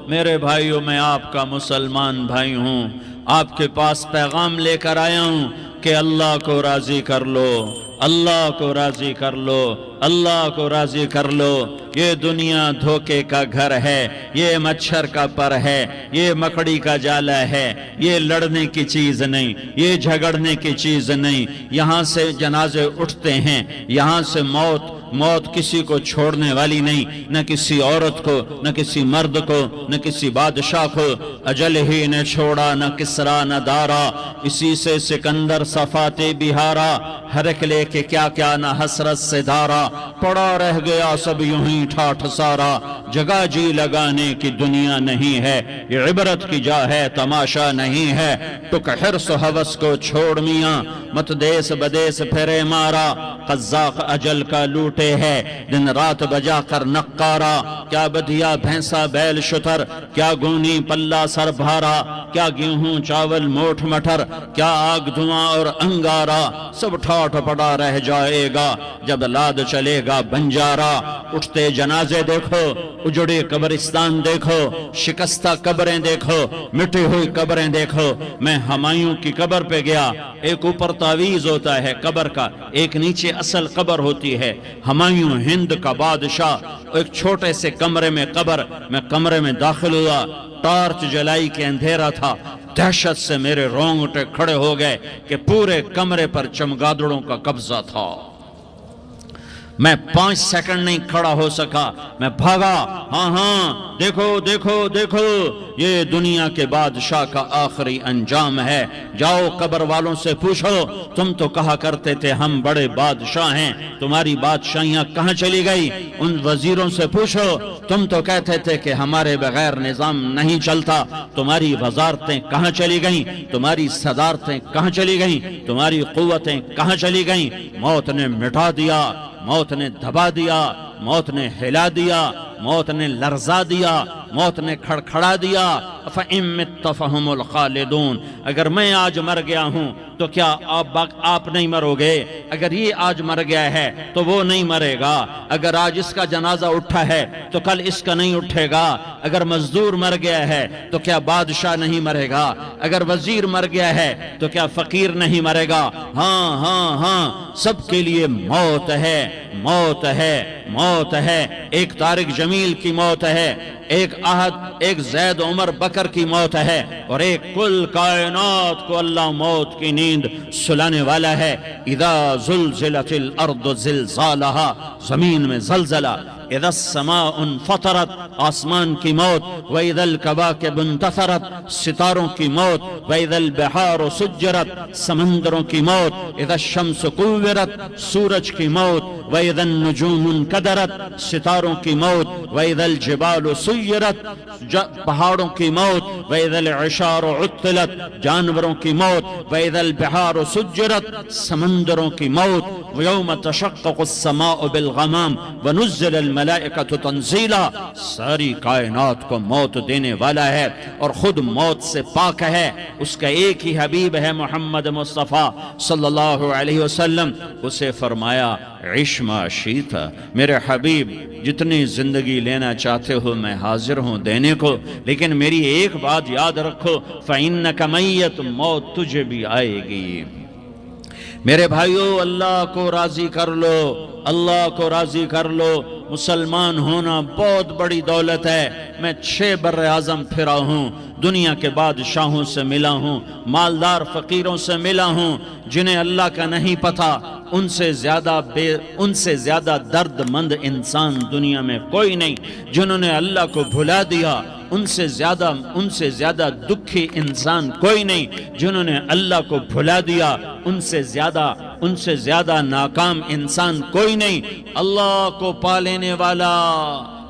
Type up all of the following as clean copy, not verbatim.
میرے بھائیوں، میں آپ کا مسلمان بھائی ہوں، آپ کے پاس پیغام لے کر آیا ہوں کہ اللہ کو راضی کر لو، اللہ کو راضی کر لو، اللہ کو راضی کر لو۔ یہ دنیا دھوکے کا گھر ہے، یہ مچھر کا پر ہے، یہ مکڑی کا جالا ہے، یہ لڑنے کی چیز نہیں، یہ جھگڑنے کی چیز نہیں۔ یہاں سے جنازے اٹھتے ہیں، یہاں سے موت کسی کو چھوڑنے والی نہیں، نہ کسی عورت کو، نہ کسی مرد کو، نہ کسی بادشاہ کو۔ اجل ہی نے چھوڑا نہ کسرا نہ دارا، اسی سے سکندر صفات بہارا۔ ہر ایک لے کے کیا کیا نہ حسرت سے دھارا، پڑا رہ گیا سب یوں ہی ٹھاٹھ سارا۔ جگہ جی لگانے کی دنیا نہیں ہے، یہ عبرت کی جا ہے تماشا نہیں ہے۔ ٹک حرص و ہوس کو چھوڑ میاں، مت دیس بدیس پھرے مارا۔ قزاق اجل کا لوٹے ہے، دن رات بجا کر نقارا۔ کیا بدھیا بھینسا بیل شتر، کیا گونی پلہ سر بھارا، کیا گیہوں چاول موٹھ مٹر، کیا آگ دھواں اور انگارا۔ سب ٹھاٹھ پڑا رہ جائے گا جب لاد چلے گا بنجارا۔ اٹھتے جنازے دیکھو، اجڑے قبرستان دیکھو، شکستہ قبریں دیکھو، مٹی ہوئی قبریں دیکھو۔ میں ہمایوں کی قبر پہ گیا، ایک اوپر تعویذ ہوتا ہے قبر کا، ایک نیچے اصل قبر ہوتی ہے۔ ہمایوں ہند کا بادشاہ، ایک چھوٹے سے کمرے میں قبر، میں کمرے میں داخل ہوا، ٹارچ جلائی کے اندھیرا تھا۔ دہشت سے میرے رونگٹے کھڑے ہو گئے کہ پورے کمرے پر چمگادڑوں کا قبضہ تھا۔ میں 5 سیکنڈ نہیں کھڑا ہو سکا، میں بھاگا۔ ہاں دیکھو دیکھو دیکھو، یہ دنیا کے بادشاہ کا آخری انجام ہے۔ جاؤ قبر والوں سے پوچھو، تم تو کہا کرتے تھے ہم بڑے بادشاہ ہیں، تمہاری بادشاہیاں کہاں چلی گئی؟ ان وزیروں سے پوچھو، تم تو کہتے تھے کہ ہمارے بغیر نظام نہیں چلتا، تمہاری وزارتیں کہاں چلی گئیں؟ تمہاری صدارتیں کہاں چلی گئیں؟ تمہاری قوتیں کہاں چلی گئیں؟ موت نے مٹا دیا، موت نے دبا دیا، موت نے ہلا دیا، موت نے لرزا دیا، موت نے کھڑکھڑا دیا۔ فَإِن مِتَّ فَهُمُ الْخَالِدُونَ، اگر میں آج مر گیا ہوں تو کیا آپ نہیں مرو گے؟ اگر یہ آج مر گیا ہے تو وہ نہیں مرے گا۔ اگر آج اس کا جنازہ اٹھا ہے تو کل اس کا نہیں اٹھے گا۔ اگر مزدور مر گیا ہے تو کیا بادشاہ نہیں مرے گا؟ اگر وزیر مر گیا ہے تو کیا فقیر نہیں مرے گا؟ ہاں سب کے لیے موت ہے، موت ہے، موت ہے۔ ایک طارق جمیل کی موت ہے، ایک احد، ایک زید عمر بکر کی موت ہے، اور ایک کل کائنات کو اللہ موت کی نیند سلانے والا ہے۔ اذا زلزلت الارض زلزالہا، زمین میں زلزلہ، اذا السماء انفطرت، آسمان کی موت، وَإِذَا الْكَوَاكِبُ انتثرت، ستاروں کی موت، وَإِذَا الْبِحَارُ سُجِّرَتْ، سمندروں کی موت، اذا الشمس كُوِّرت، سورج کی موت، وَإِذَا النُّجُومُ انكدرت، ستاروں کی موت، وَإِذَا الْجِبَالُ سُيِّرَتْ، پہاڑوں کی موت، وَإِذَا الْعِشَارُ عُطِّلَتْ، جانوروں کی موت، وَإِذَا الْبِحَارُ سُجِّرَتْ، سمندروں کی موت، وَيَوْمَ تَشَقَّقُ السَّمَاءُ بِالْغَمَامِ وَنُزِّلَ الْمَلَائِكَةُ تَنزِيلًا۔ ساری کائنات کو موت دینے والا ہے اور خود موت سے پاک ہے۔ اس کا ایک ہی حبیب ہے محمد مصطفیٰ صلی اللہ علیہ وسلم۔ اسے فرمایا عِش ما شئت، میرے حبیب جتنی زندگی لینا چاہتے ہو میں حاضر ہوں دینے کو، لیکن میری ایک بات یاد رکھو، فَإِنَّكَ مَيَّتٌ، موت تجھے بھی آئے گی۔ میرے بھائیو، اللہ کو راضی کر لو، اللہ کو راضی کر لو۔ مسلمان ہونا بہت بڑی دولت ہے۔ میں 6 بر اعظم پھرا ہوں، دنیا کے بادشاہوں سے ملا ہوں، مالدار فقیروں سے ملا ہوں، جنہیں اللہ کا نہیں پتہ، ان سے زیادہ درد مند انسان دنیا میں کوئی نہیں۔ جنہوں نے اللہ کو بھلا دیا، ان سے زیادہ دکھی انسان کوئی نہیں۔ جنہوں نے اللہ کو بھلا دیا، ان سے زیادہ ناکام انسان کوئی نہیں۔ اللہ کو پا لینے والا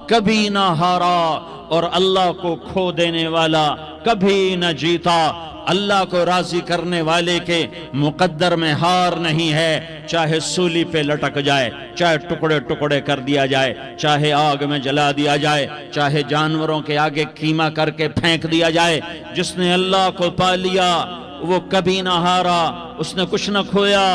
کبھی نہ ہارا، اور اللہ کو کھو دینے والا کبھی نہ جیتا۔ اللہ کو راضی کرنے والے کے مقدر میں ہار نہیں ہے، چاہے سولی پہ لٹک جائے، چاہے ٹکڑے ٹکڑے کر دیا جائے، چاہے آگ میں جلا دیا جائے، چاہے جانوروں کے آگے کیما کر کے پھینک دیا جائے۔ جس نے اللہ کو پا لیا وہ کبھی نہ ہارا، اس نے کچھ نہ کھویا،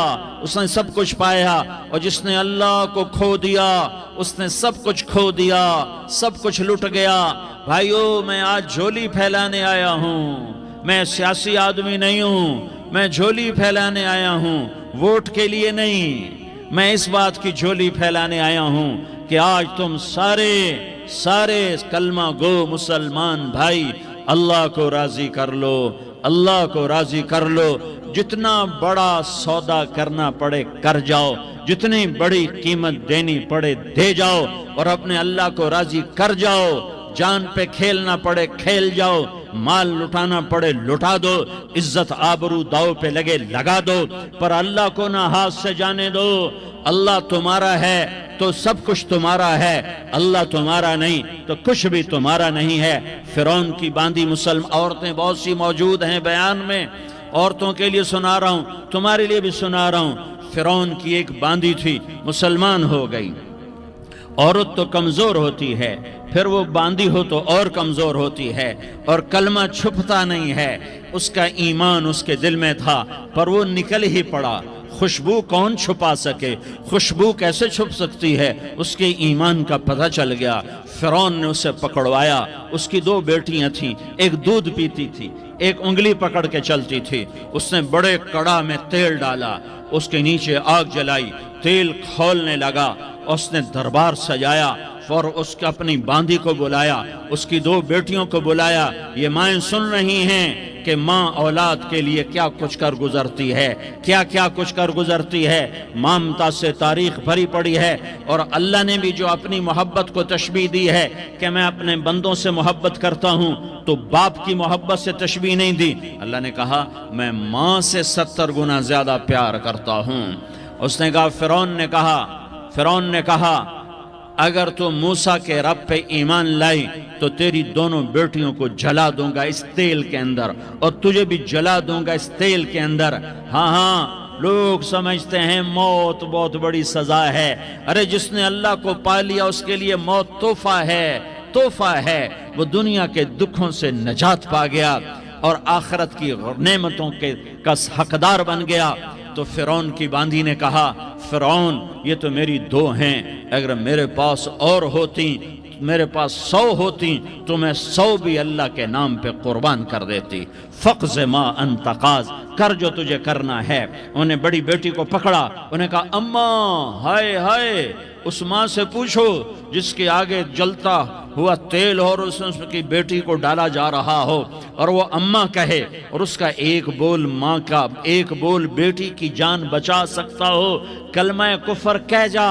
اس نے سب کچھ پایا، اور جس نے اللہ کو کھو دیا اس نے سب کچھ کھو دیا، سب کچھ لٹ گیا۔ بھائیو، میں آج جھولی پھیلانے آیا ہوں، میں سیاسی آدمی نہیں ہوں، میں جھولی پھیلانے آیا ہوں، ووٹ کے لیے نہیں۔ میں اس بات کی جھولی پھیلانے آیا ہوں کہ آج تم سارے کلمہ گو مسلمان بھائی اللہ کو راضی کر لو، اللہ کو راضی کر لو۔ جتنا بڑا سودا کرنا پڑے کر جاؤ، جتنی بڑی قیمت دینی پڑے دے جاؤ، اور اپنے اللہ کو راضی کر جاؤ۔ جان پہ کھیلنا پڑے کھیل جاؤ، مال لٹانا پڑے لٹا دو، عزت آبرو داؤ پہ لگے لگا دو، پر اللہ کو نہ ہاتھ سے جانے دو۔ اللہ تمہارا ہے تو سب کچھ تمہارا ہے، اللہ تمہارا نہیں تو کچھ بھی تمہارا نہیں ہے۔ فرعون کی باندھی مسلم عورتیں بہت سی موجود ہیں بیان میں، عورتوں کے لیے سنا رہا ہوں، تمہارے لیے بھی سنا رہا ہوں۔ فرعون کی ایک باندھی تھی، مسلمان ہو گئی۔ عورت تو کمزور ہوتی ہے، پھر وہ باندھی ہو تو اور کمزور ہوتی ہے، اور کلمہ چھپتا نہیں ہے۔ اس کا ایمان اس کے دل میں تھا، پر وہ نکل ہی پڑا۔ خوشبو کون چھپا سکے؟ خوشبو کیسے چھپ سکتی ہے؟ اس کے ایمان کا پتہ چل گیا۔ فرعون نے اسے پکڑوایا۔ اس کی 2 بیٹیاں تھیں، ایک دودھ پیتی تھی، ایک انگلی پکڑ کے چلتی تھی۔ اس نے بڑے کڑا میں تیل ڈالا، اس کے نیچے آگ جلائی، تیل کھولنے لگا، اس نے دربار سجایا، اور اس کے اپنی باندھی کو بلایا، اس کی 2 بیٹیوں کو بلایا۔ یہ مائیں سن رہی ہیں کہ ماں اولاد کے لیے کیا کچھ کر گزرتی ہے، کیا کچھ کر گزرتی ہے۔ مامتا سے تاریخ بھری پڑی ہے، اور اللہ نے بھی جو اپنی محبت کو تشبیہ دی ہے کہ میں اپنے بندوں سے محبت کرتا ہوں، تو باپ کی محبت سے تشبیہ نہیں دی۔ اللہ نے کہا میں ماں سے 70 گنا زیادہ پیار کرتا ہوں۔ اس نے کہا فرعون نے کہا اگر تو موسیٰ کے رب پہ ایمان لائی تو تیری دونوں بیٹیوں کو جلا دوں گا اس تیل کے اندر، اور تجھے بھی جلا دوں گا اس تیل کے اندر۔ ہاں لوگ سمجھتے ہیں موت بہت بڑی سزا ہے۔ ارے جس نے اللہ کو پا لیا اس کے لیے موت تحفہ ہے۔ وہ دنیا کے دکھوں سے نجات پا گیا اور آخرت کی نعمتوں کا حقدار بن گیا۔ تو فرعون کی باندھی نے کہا فرعون یہ تو میری 2 ہیں، اگر میرے پاس اور ہوتی، میرے پاس 100 ہوتی تو میں 100 بھی اللہ کے نام پہ قربان کر دیتی۔ فقض ما انت قاض، کر جو تجھے کرنا ہے۔ انہیں بڑی بیٹی کو پکڑا، انہیں کہا اماں ہائے اس ماں سے پوچھو جس کے آگے جلتا ہوا تیل اور اس کی بیٹی کو ڈالا جا رہا ہو، اور وہ اماں کہے، اور اس کا ایک بول ماں کا، ایک بول بیٹی کی جان بچا سکتا ہو، کلمہ کفر کہہ جا،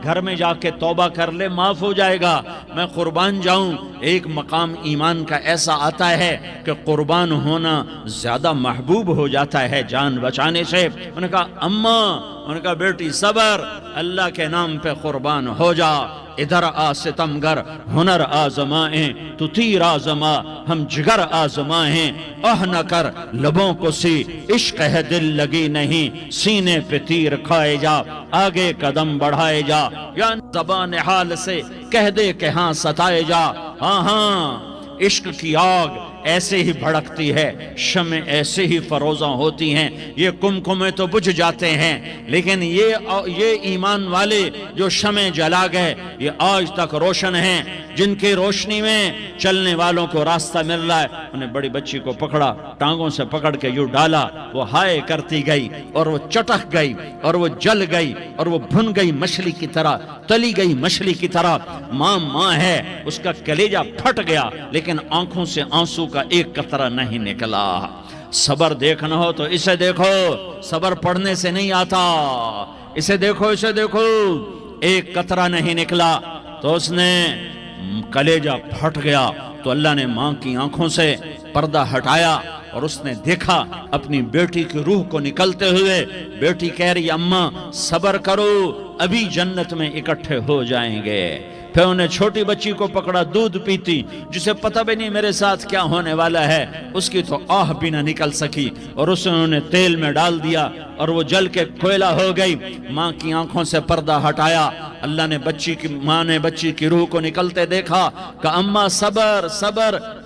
گھر میں جا کے توبہ کر لے، معاف ہو جائے گا، میں قربان جاؤں۔ ایک مقام ایمان کا ایسا آتا ہے کہ قربان ہونا زیادہ محبوب ہو جاتا ہے جان بچانے سے۔ انہوں نے کہا اماں، انہوں نے کہا بیٹی صبر، اللہ کے نام پہ قربان ہو جا۔ ادھر آ ستمگر، ہنر آزمائیں تو تیر آزما، ہم جگر آزمائیں اہ نہ کر لبوں کو سی، عشق ہے دل لگی نہیں، سینے پہ تیر کھائے جا، آگے قدم بڑھائے جا، یا زبان حال سے کہہ دے کہ ہاں ستائے جا۔ ہاں عشق کی آگ ایسے ہی بھڑکتی ہے، شمع ایسے ہی فروزاں ہوتی ہیں، یہ کمکمے تو بجھ جاتے ہیں، لیکن یہ ایمان والے جو شمع جلا گئے یہ آج تک روشن ہیں، جن کی روشنی میں چلنے والوں کو راستہ مل رہا ہے۔ انہیں بڑی بچی کو پکڑا، ٹانگوں سے پکڑ کے یوں ڈالا، وہ ہائے کرتی گئی اور وہ چٹک گئی اور وہ جل گئی اور وہ بھن گئی مچھلی کی طرح، تلی گئی مچھلی کی طرح۔ ماں ہے، اس کا کلیجہ پھٹ گیا، لیکن آنکھوں سے آنسو کا ایک قطرہ نہیں نکلا۔ صبر دیکھنا ہو تو اسے دیکھو، صبر پڑھنے سے نہیں آتا، اسے دیکھو ایک قطرہ نہیں نکلا تو اس نے کلیجہ پھٹ گیا۔ تو اللہ نے ماں کی آنکھوں سے پردہ ہٹایا اور اس نے دیکھا اپنی بیٹی کی روح کو نکلتے ہوئے۔ بیٹی کہہ رہی اماں صبر کرو، ابھی جنت میں اکٹھے ہو جائیں گے۔ پھر انہیں چھوٹی بچی کو پکڑا، دودھ پیتی، جسے پتہ بھی نہیں میرے ساتھ کیا ہونے والا ہے، اس کی تو آہ بھی نہ نکل سکی، اور اسے انہوں نے تیل میں ڈال دیا اور وہ جل کے کوئلہ ہو گئی۔ ماں کی آنکھوں سے پردہ ہٹایا، اللہ نے ماں نے بچی کی روح کو نکلتے دیکھا کہ اماں صبر،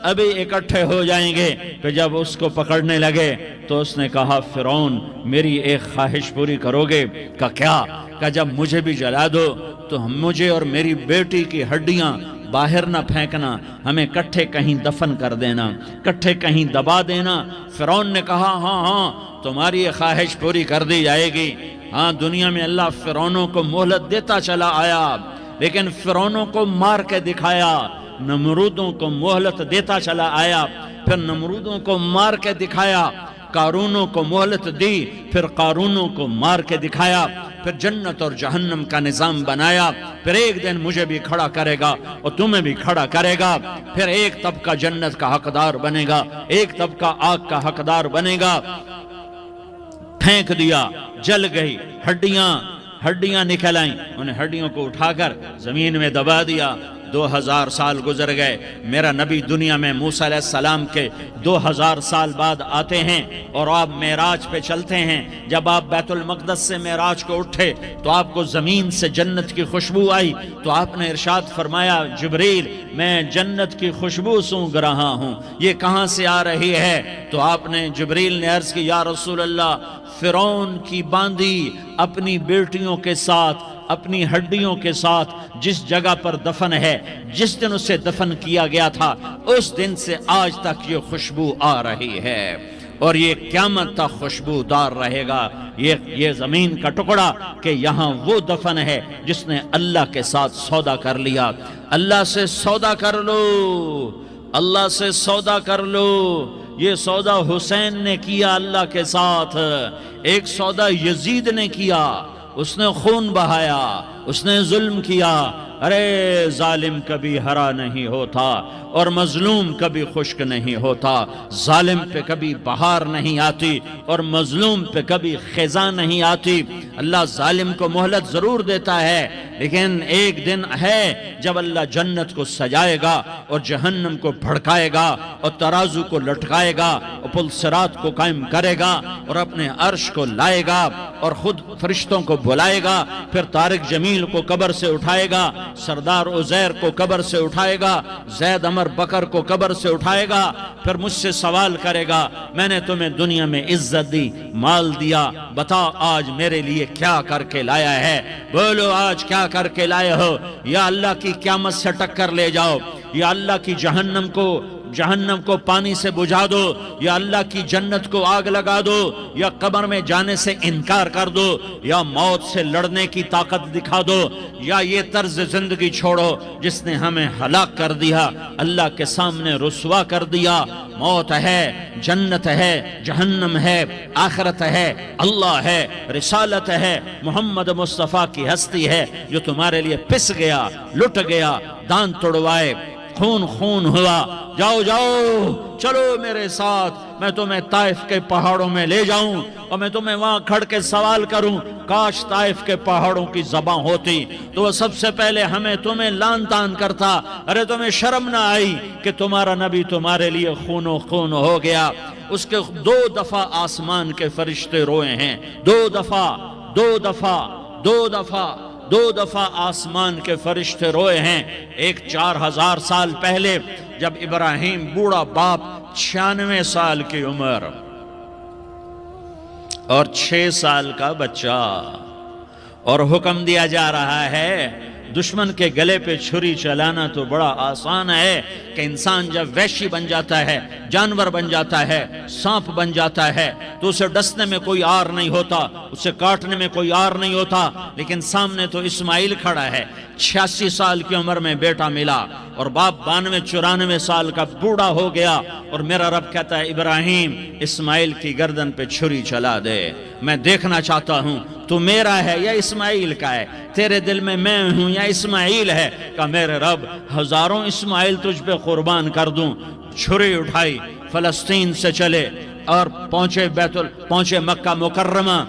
ابھی اکٹھے ہو جائیں گے۔ پھر جب اس کو پکڑنے لگے تو اس نے کہا فرعون میری ایک خواہش پوری کرو گے؟ کہا کیا؟ کہا جب مجھے بھی جلا دو تو مجھے اور میری بیٹی کی ہڈیاں باہر نہ پھینکنا، ہمیں کٹھے کہیں دفن کر دینا، کٹھے کہیں دبا دینا۔ فرعون نے کہا ہاں ہاں تمہاری یہ خواہش پوری کر دی جائے گی۔ ہاں دنیا میں اللہ فرعونوں کو مہلت دیتا چلا آیا، لیکن فرعونوں کو مار کے دکھایا، نمرودوں کو مہلت دیتا چلا آیا، پھر نمرودوں کو مار کے دکھایا، قارونوں کو مہلت دی، پھر قارونوں کو مار کے دکھایا، پھر جنت اور جہنم کا نظام بنایا، پھر ایک دن مجھے بھی کھڑا کرے گا اور تمہیں بھی کھڑا کرے گا، پھر ایک طبقہ جنت کا حقدار بنے گا، ایک طبقہ آگ کا حقدار بنے گا۔ پھینک دیا، جل گئی، ہڈیاں نکل آئیں، انہیں ہڈیوں کو اٹھا کر زمین میں دبا دیا۔ 2000 سال گزر گئے، میرا نبی دنیا میں موسیٰ علیہ السلام کے 2000 سال بعد آتے ہیں اور آپ معراج پہ چلتے ہیں۔ جب آپ بیت المقدس سے معراج کو اٹھے تو آپ کو زمین سے جنت کی خوشبو آئی، تو آپ نے ارشاد فرمایا جبریل میں جنت کی خوشبو سونگ رہا ہوں، یہ کہاں سے آ رہی ہے؟ تو آپ نے جبریل نے عرض کی یا رسول اللہ فرعون کی باندی اپنی بیٹیوں کے ساتھ، اپنی ہڈیوں کے ساتھ جس جگہ پر دفن ہے، جس دن اسے دفن کیا گیا تھا اس دن سے آج تک یہ خوشبو آ رہی ہے، اور یہ قیامت تک خوشبو دار رہے گا۔ یہ زمین کا ٹکڑا کہ یہاں وہ دفن ہے جس نے اللہ کے ساتھ سودا کر لیا۔ اللہ سے سودا کر لو، اللہ سے سودا کر لو۔ یہ سودا حسین نے کیا اللہ کے ساتھ، ایک سودا یزید نے کیا، اس نے خون بہایا، اس نے ظلم کیا۔ ارے ظالم کبھی ہرا نہیں ہوتا اور مظلوم کبھی خشک نہیں ہوتا، ظالم پہ کبھی بہار نہیں آتی اور مظلوم پہ کبھی خزاں نہیں آتی۔ اللہ ظالم کو مہلت ضرور دیتا ہے، لیکن ایک دن ہے جب اللہ جنت کو سجائے گا اور جہنم کو بھڑکائے گا اور ترازو کو لٹکائے گا اور پل صراط کو قائم کرے گا اور اپنے عرش کو لائے گا اور خود فرشتوں کو بلائے گا، پھر طارق جمیل کو قبر سے اٹھائے گا، سردار عزیر کو قبر سے اٹھائے گا، زید عمر بکر کو قبر سے اٹھائے گا، پھر مجھ سے سوال کرے گا میں نے تمہیں دنیا میں عزت دی، مال دیا، بتا آج میرے لیے کیا کر کے لایا ہے؟ بولو آج کیا کر کے لائے ہو؟ یا اللہ کی قیامت سے ٹکر لے جاؤ، یا اللہ کی جہنم کو پانی سے بجھا دو، یا اللہ کی جنت کو آگ لگا دو، یا قبر میں جانے سے انکار کر دو، یا موت سے لڑنے کی طاقت دکھا دو، یا یہ طرز زندگی چھوڑو جس نے ہمیں ہلاک کر دیا، اللہ کے سامنے رسوا کر دیا۔ موت ہے، جنت ہے، جہنم ہے، آخرت ہے، اللہ ہے، رسالت ہے، محمد مصطفیٰ کی ہستی ہے جو تمہارے لیے پس گیا، لٹ گیا، دان توڑوائے، خون ہوا۔ جاؤ چلو میرے ساتھ، میں تمہیں طائف کے پہاڑوں میں لے جاؤں اور میں تمہیں وہاں کھڑ کے سوال کروں، کاش طائف کے پہاڑوں کی زبان ہوتی تو وہ سب سے پہلے تمہیں لان تان کرتا۔ ارے تمہیں شرم نہ آئی کہ تمہارا نبی تمہارے لیے خون ہو گیا؟ اس کے 2 دفعہ آسمان کے فرشتے روئے ہیں، 2 دفعہ آسمان کے فرشتے روئے ہیں۔ ایک 4000 سال پہلے جب ابراہیم بوڑھا باپ 96 سال کی عمر اور 6 سال کا بچہ، اور حکم دیا جا رہا ہے دشمن کے گلے پہ چھری چلانا تو بڑا آسان ہے کہ انسان جب وحشی بن جاتا ہے، جانور بن جاتا ہے، سانپ بن جاتا ہے تو اسے ڈسنے میں کوئی آر نہیں ہوتا، اسے کاٹنے میں کوئی آر نہیں ہوتا، لیکن سامنے تو اسماعیل کھڑا ہے، 86 سال کی عمر میں بیٹا ملا اور باپ 92-94 سال کا بوڑھا ہو گیا، اور میرا رب کہتا ہے ابراہیم اسماعیل کی گردن پہ چھری چلا دے، میں دیکھنا چاہتا ہوں تو میرا ہے یا اسماعیل کا ہے، تیرے دل میں میں ہوں یا اسماعیل ہے؟ کہ میرے رب ہزاروں اسماعیل تجھ پہ قربان کر دوں۔ چھری اٹھائی، فلسطین سے چلے اور پہنچے مکہ مکرمہ،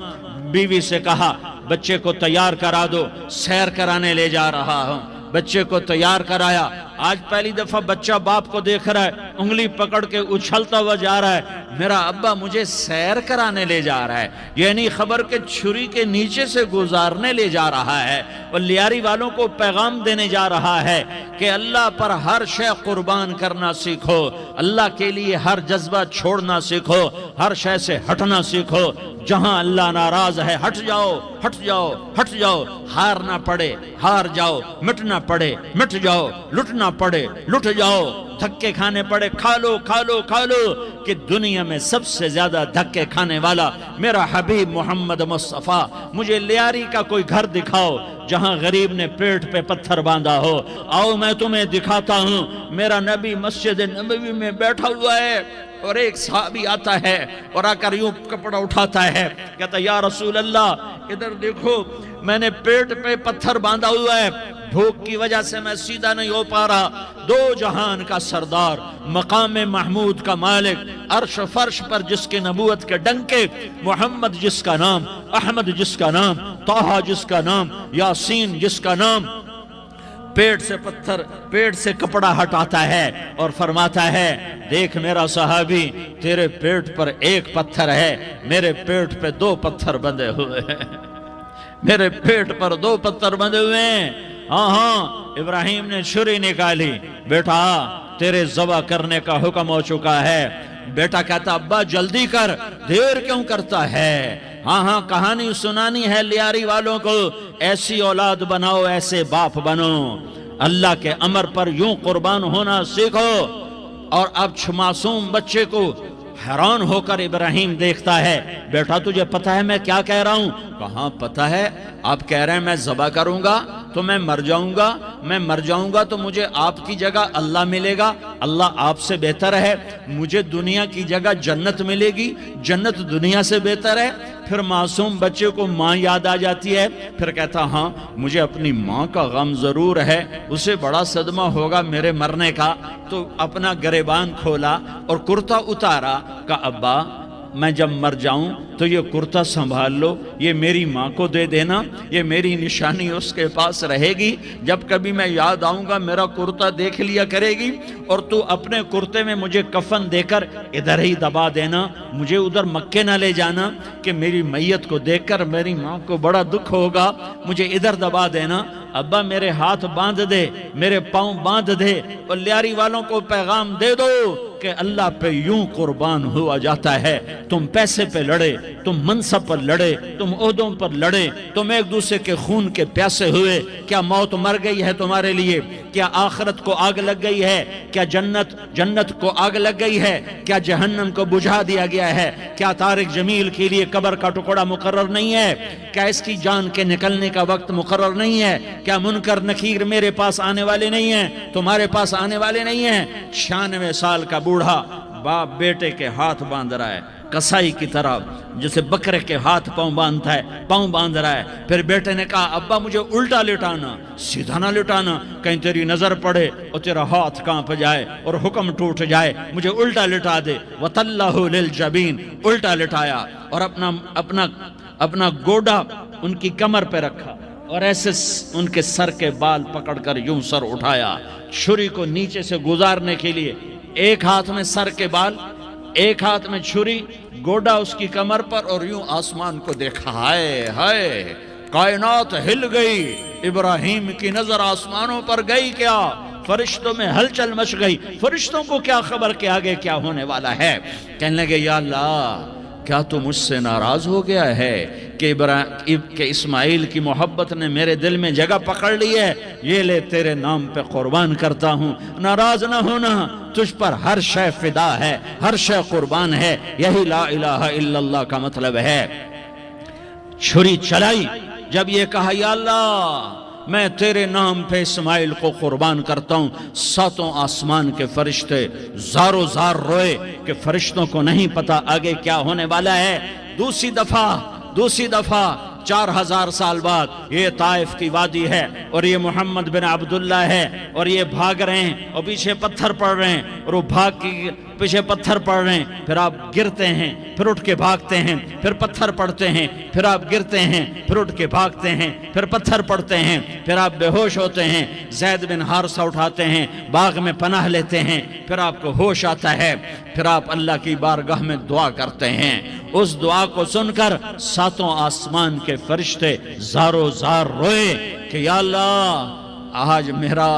بیوی سے کہا بچے کو تیار کرا دو، سیر کرانے لے جا رہا ہوں، بچے کو تیار کرایا، آج پہلی دفعہ بچہ باپ کو دیکھ رہا ہے، انگلی پکڑ کے اچھلتا ہوا جا رہا ہے، میرا ابا مجھے سیر کرانے لے جا رہا ہے، یعنی خبر کے چھری کے نیچے سے گزارنے لے جا رہا ہے، اور لیاری والوں کو پیغام دینے جا رہا ہے کہ اللہ پر ہر شے قربان کرنا سیکھو، اللہ کے لیے ہر جذبہ چھوڑنا سیکھو، ہر شے سے ہٹنا سیکھو، جہاں اللہ ناراض ہے ہٹ جاؤ، ہٹ جاؤ، ہٹ جاؤ، ہارنا پڑے ہار جاؤ، مٹنا پڑے مٹ جاؤ، لٹنا پڑے لٹ جاؤ، دھکے کھانے پڑے کھا لو کھا لو کھا لو، کہ دنیا میں سب سے زیادہ دھکے کھانے والا میرا حبیب محمد مصطفیٰ، مجھے لیاری کا کوئی گھر دکھاؤ جہاں غریب نے پیٹ پہ پتھر باندھا ہو، آؤ میں تمہیں دکھاتا ہوں، میرا نبی مسجد نبوی میں بیٹھا ہوا ہے، اور ایک صحابی آتا ہے اور آ کر یوں کپڑا اٹھاتا ہے، کہتا ہے یا رسول اللہ ادھر دیکھو، میں نے پیٹ پہ پتھر باندھا ہوا ہے، بھوک کی وجہ سے میں سیدھا نہیں ہو پا رہا، دو جہان کا سردار، مقام محمود کا مالک، عرش فرش پر جس کے نبوت کے ڈنکے، محمد جس کا نام، احمد جس کا نام، طٰہٰ جس کا نام، یاسین جس کا نام، پیٹ سے پتھر، پیٹ سے کپڑا ہٹاتا ہے اور فرماتا ہے دیکھ میرا صحابی، تیرے پیٹ پر ایک پتھر ہے، میرے پیٹ پہ دو پتھر بندھے ہوئے ہیں، میرے پیٹ پر دو پتھر بندھے ہوئے ہیں۔ ہاں ہاں، ابراہیم نے چھری نکالی، بیٹا تیرے ذبح کرنے کا حکم ہو چکا ہے۔ بیٹا کہتا ابا جلدی کر، دیر کیوں کرتا ہے؟ ہاں ہاں، کہانی سنانی ہے لیاری والوں کو، ایسی اولاد بناؤ، ایسے باپ بنو، اللہ کے امر پر یوں قربان ہونا سیکھو۔ اور اب معصوم بچے کو حیران ہو کر ابراہیم دیکھتا ہے، بیٹا تجھے پتہ ہے میں کیا کہہ رہا ہوں؟ کہاں پتہ ہے، آپ کہہ رہے ہیں میں ذبح کروں گا تو میں مر جاؤں گا، میں مر جاؤں گا تو مجھے آپ کی جگہ اللہ ملے گا، اللہ آپ سے بہتر ہے، مجھے دنیا کی جگہ جنت ملے گی، جنت دنیا سے بہتر ہے۔ پھر معصوم بچے کو ماں یاد آ جاتی ہے، پھر کہتا ہاں مجھے اپنی ماں کا غم ضرور ہے، اسے بڑا صدمہ ہوگا میرے مرنے کا، تو اپنا گریبان کھولا اور کرتا اتارا، کہا ابا میں جب مر جاؤں تو یہ کرتا سنبھال لو، یہ میری ماں کو دے دینا، یہ میری نشانی اس کے پاس رہے گی، جب کبھی میں یاد آؤں گا میرا کرتا دیکھ لیا کرے گی، اور تو اپنے کرتے میں مجھے کفن دے کر ادھر ہی دبا دینا، مجھے ادھر مکے نہ لے جانا کہ میری میت کو دیکھ کر میری ماں کو بڑا دکھ ہوگا، مجھے ادھر دبا دینا۔ ابا میرے ہاتھ باندھ دے، میرے پاؤں باندھ دے، اور لیاری والوں کو پیغام دے دو کہ اللہ پہ یوں قربان ہوا جاتا ہے۔ تم پیسے پہ لڑے، تم منصب پر لڑے، تم عہدوں پر لڑے، تم ایک دوسرے کے خون کے پیاسے ہوئے، کیا موت مر گئی ہے تمہارے لیے؟ کیا آخرت کو آگ لگ گئی ہے؟ کیا جنت کو آگ لگ گئی ہے؟ کیا جہنم کو بجھا دیا گیا ہے؟ کیا طارق جمیل کے لیے قبر کا ٹکڑا مقرر نہیں ہے؟ کیا اس کی جان کے نکلنے کا وقت مقرر نہیں ہے؟ کیا منکر نکیر میرے پاس آنے والے نہیں ہیں، تمہارے پاس آنے والے نہیں ہیں؟ 96 سال کا بوڑھا باپ بیٹے کے ہاتھ باندھ رہا ہے، کسائی کی طرح، جیسے بکرے کے ہاتھ پاؤں باندھتا ہے، پاؤں باندھ رہا ہے۔ پھر بیٹے نے کہا ابا مجھے الٹا لٹانا، سیدھا نہ لٹانا، کہیں تیری نظر پڑے اور تیرا ہاتھ کانپ جائے اور حکم ٹوٹ جائے، مجھے الٹا لٹا دے۔ وَتَلَّهُ لِلْجَبِينِ، الٹا لٹایا اور اپنا گوڈا ان کی کمر پہ رکھا، اور ایسے ان کے سر کے بال پکڑ کر یوں سر اٹھایا، چھری کو نیچے سے گزارنے کے لیے، ایک ہاتھ میں سر کے بال، ایک ہاتھ میں چھری، گوڈا اس کی کمر پر، اور یوں آسمان کو دیکھا، ہائے ہائے کائنات ہل گئی، ابراہیم کی نظر آسمانوں پر گئی، کیا فرشتوں میں ہلچل مچ گئی، فرشتوں کو کیا خبر کہ آگے کیا ہونے والا ہے؟ کہنے لگے یا اللہ کیا تو مجھ سے ناراض ہو گیا ہے کہ اسماعیل کی محبت نے میرے دل میں جگہ پکڑ لی ہے؟ یہ لے تیرے نام پہ قربان کرتا ہوں، ناراض نہ ہونا، تجھ پر ہر شے فدا ہے، ہر شے قربان ہے، یہی لا الہ الا اللہ کا مطلب ہے۔ چھری چلائی، جب یہ کہا یا اللہ میں تیرے نام پہ اسماعیل کو قربان کرتا ہوں، ساتوں آسمان کے فرشتے زارو زار روئے کہ فرشتوں کو نہیں پتا آگے کیا ہونے والا ہے۔ دوسری دفعہ 4000 سال بعد یہ طائف کی وادی ہے، اور یہ محمد بن عبداللہ ہے، اور یہ بھاگ رہے ہیں اور پیچھے پتھر پڑ رہے ہیں، اور وہ بھاگ پیچھے پتھر پڑ رہے ہیں، پھر آپ گرتے ہیں، پھر اٹھ کے بھاگتے ہیں، پھر پتھر پڑتے ہیں، پھر آپ گرتے ہیں، پھر اٹھ کے بھاگتے ہیں، پھر پتھر پڑتے ہیں، پھر آپ بے ہوش ہوتے ہیں، زید بن حارثہ اٹھاتے ہیں، باغ میں پناہ لیتے ہیں، پھر آپ کو ہوش آتا ہے، پھر آپ اللہ کی بارگاہ میں دعا کرتے ہیں۔ اس دعا کو سن کر ساتوں آسمان کے فرشتے زارو زار روئے کہ یا اللہ، آج میرا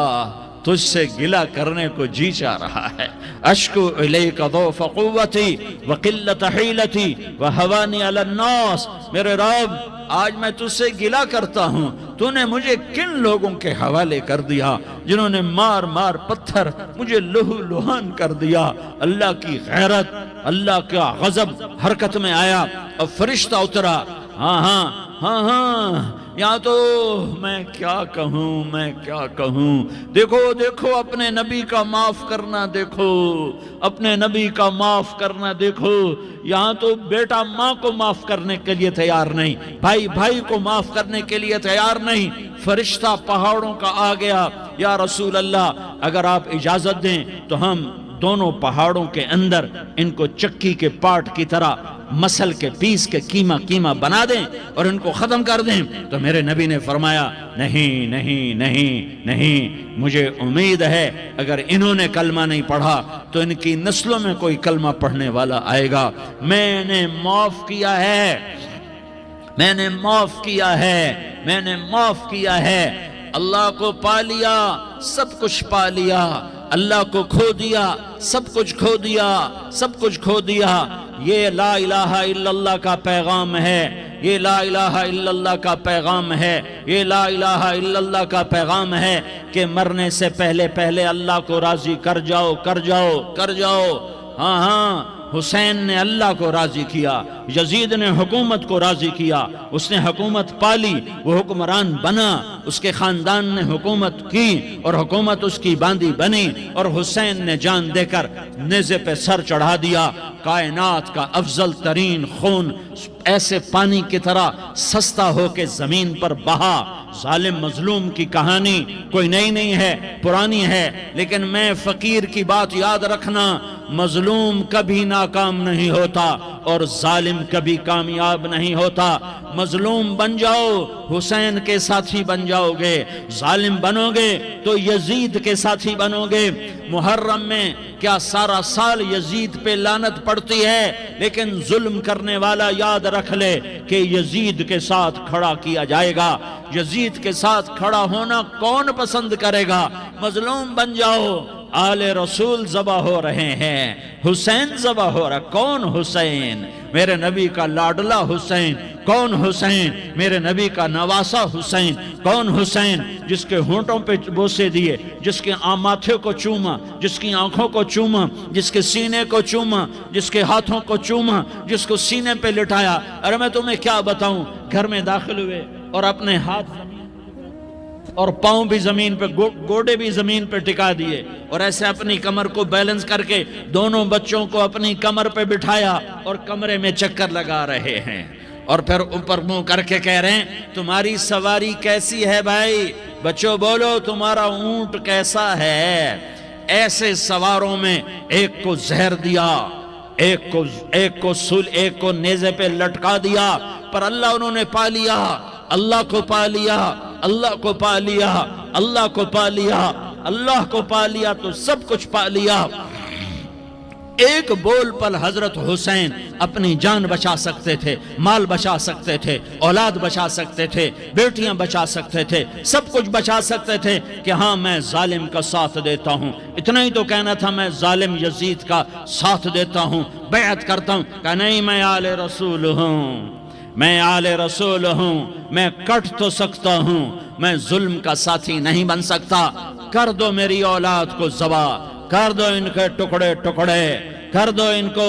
تجھ سے گلہ کرنے کو جی چاہ رہا ہے۔ اشکو الیک ضعف قوتی وقلت حیلتی وہوانی علی الناس، میرے رب آج میں تجھ سے گلہ کرتا ہوں، تو نے مجھے کن لوگوں کے حوالے کر دیا جنہوں نے مار مار پتھر مجھے لہو لہان کر دیا۔ اللہ کی غیرت، اللہ کا غضب حرکت میں آیا اور فرشتہ اترا۔ ہاں ہاں ہاں ہاں، یہاں تو میں کیا کہوں، دیکھو دیکھو اپنے نبی کا معاف کرنا، دیکھو اپنے نبی کا معاف کرنا، دیکھو یہاں تو بیٹا ماں کو معاف کرنے کے لیے تیار نہیں، بھائی بھائی کو معاف کرنے کے لیے تیار نہیں۔ فرشتہ پہاڑوں کا آ گیا، یا رسول اللہ اگر آپ اجازت دیں تو ہم دونوں پہاڑوں کے اندر ان کو چکی کے پاٹ کی طرح مسل کے پیس کے کیما بنا دیں اور ان کو ختم کر دیں۔ تو میرے نبی نے فرمایا نہیں نہیں نہیں نہیں، مجھے امید ہے اگر انہوں نے کلمہ نہیں پڑھا تو ان کی نسلوں میں کوئی کلمہ پڑھنے والا آئے گا۔ میں نے معاف کیا ہے، میں نے معاف کیا ہے، میں نے معاف کیا ہے۔ اللہ کو پا لیا، سب کچھ پا لیا، اللہ کو کھو دیا، سب کچھ کھو دیا، سب کچھ کھو دیا۔ یہ لا الہ الا اللہ کا پیغام ہے، یہ لا الہ الا اللہ کا پیغام ہے، یہ لا الہ الا اللہ کا پیغام ہے کہ مرنے سے پہلے پہلے اللہ کو راضی کر جاؤ، کر جاؤ، کر جاؤ۔ ہاں ہاں، حسین نے اللہ کو راضی کیا، یزید نے حکومت کو راضی کیا، اس نے حکومت پالی، وہ حکمران بنا، اس کے خاندان نے حکومت کی اور حکومت اس کی باندھی بنی، اور حسین نے جان دے کر نیزے پہ سر چڑھا دیا۔ کائنات کا افضل ترین خون ایسے پانی کی طرح سستا ہو کے زمین پر بہا۔ ظالم مظلوم کی کہانی کوئی نئی نہیں ہے، پرانی ہے، لیکن میں فقیر کی بات یاد رکھنا، مظلوم کبھی ناکام نہیں ہوتا اور ظالم کبھی کامیاب نہیں ہوتا۔ مظلوم بن جاؤ حسین کے ساتھی بن جاؤ گے، ظالم بنو گے تو یزید کے ساتھی بنو گے۔ محرم میں کیا سارا سال یزید پہ لعنت پڑتی ہے، لیکن ظلم کرنے والا یاد رکھ لے کہ یزید کے ساتھ کھڑا کیا جائے گا۔ یزید کے ساتھ کھڑا ہونا کون پسند کرے گا؟ مظلوم بن جاؤ۔ آل رسول ذبح ہو رہے ہیں، حسین ذبح ہو رہا۔ کون حسین؟ میرے نبی کا لاڈلا حسین۔ کون حسین؟ میرے نبی کا نواسا حسین۔ کون حسین؟ جس کے ہونٹوں پہ بوسے دیے، جس کے ماتھے کو چوما، جس کی آنکھوں کو چوما، جس کے سینے کو چوما، جس کے ہاتھوں کو چوما، جس کو سینے پہ لٹایا۔ ارے میں تمہیں کیا بتاؤں، گھر میں داخل ہوئے اور اپنے ہاتھ اور پاؤں بھی زمین پہ، گوڑے بھی زمین پہ ٹکا دیے، اور ایسے اپنی کمر کو بیلنس کر کے دونوں بچوں کو اپنی کمر پہ بٹھایا اور کمرے میں چکر لگا رہے ہیں، اور پھر اوپر منہ کر کے کہہ رہے ہیں تمہاری سواری کیسی ہے بھائی؟ بچوں بولو تمہارا اونٹ کیسا ہے؟ ایسے سواروں میں ایک کو زہر دیا، ایک کو نیزے پہ لٹکا دیا، پر اللہ انہوں نے پا لیا، اللہ کو پا لیا، اللہ کو پا لیا، اللہ کو پا لیا، اللہ کو پا لیا تو سب کچھ پا لیا۔ ایک بول پر حضرت حسین اپنی جان بچا سکتے تھے، مال بچا سکتے تھے، اولاد بچا سکتے تھے، بیٹیاں بچا سکتے تھے، سب کچھ بچا سکتے تھے کہ ہاں میں ظالم کا ساتھ دیتا ہوں۔ اتنا ہی تو کہنا تھا میں ظالم یزید کا ساتھ دیتا ہوں، بیعت کرتا ہوں۔ کہ نہیں، میں آل رسول ہوں، میں آل رسول ہوں، میں کٹ تو سکتا ہوں، میں ظلم کا ساتھی نہیں بن سکتا۔ کر دو میری اولاد کو ذبح، کر دو ان کے ٹکڑے ٹکڑے، کر دو ان کو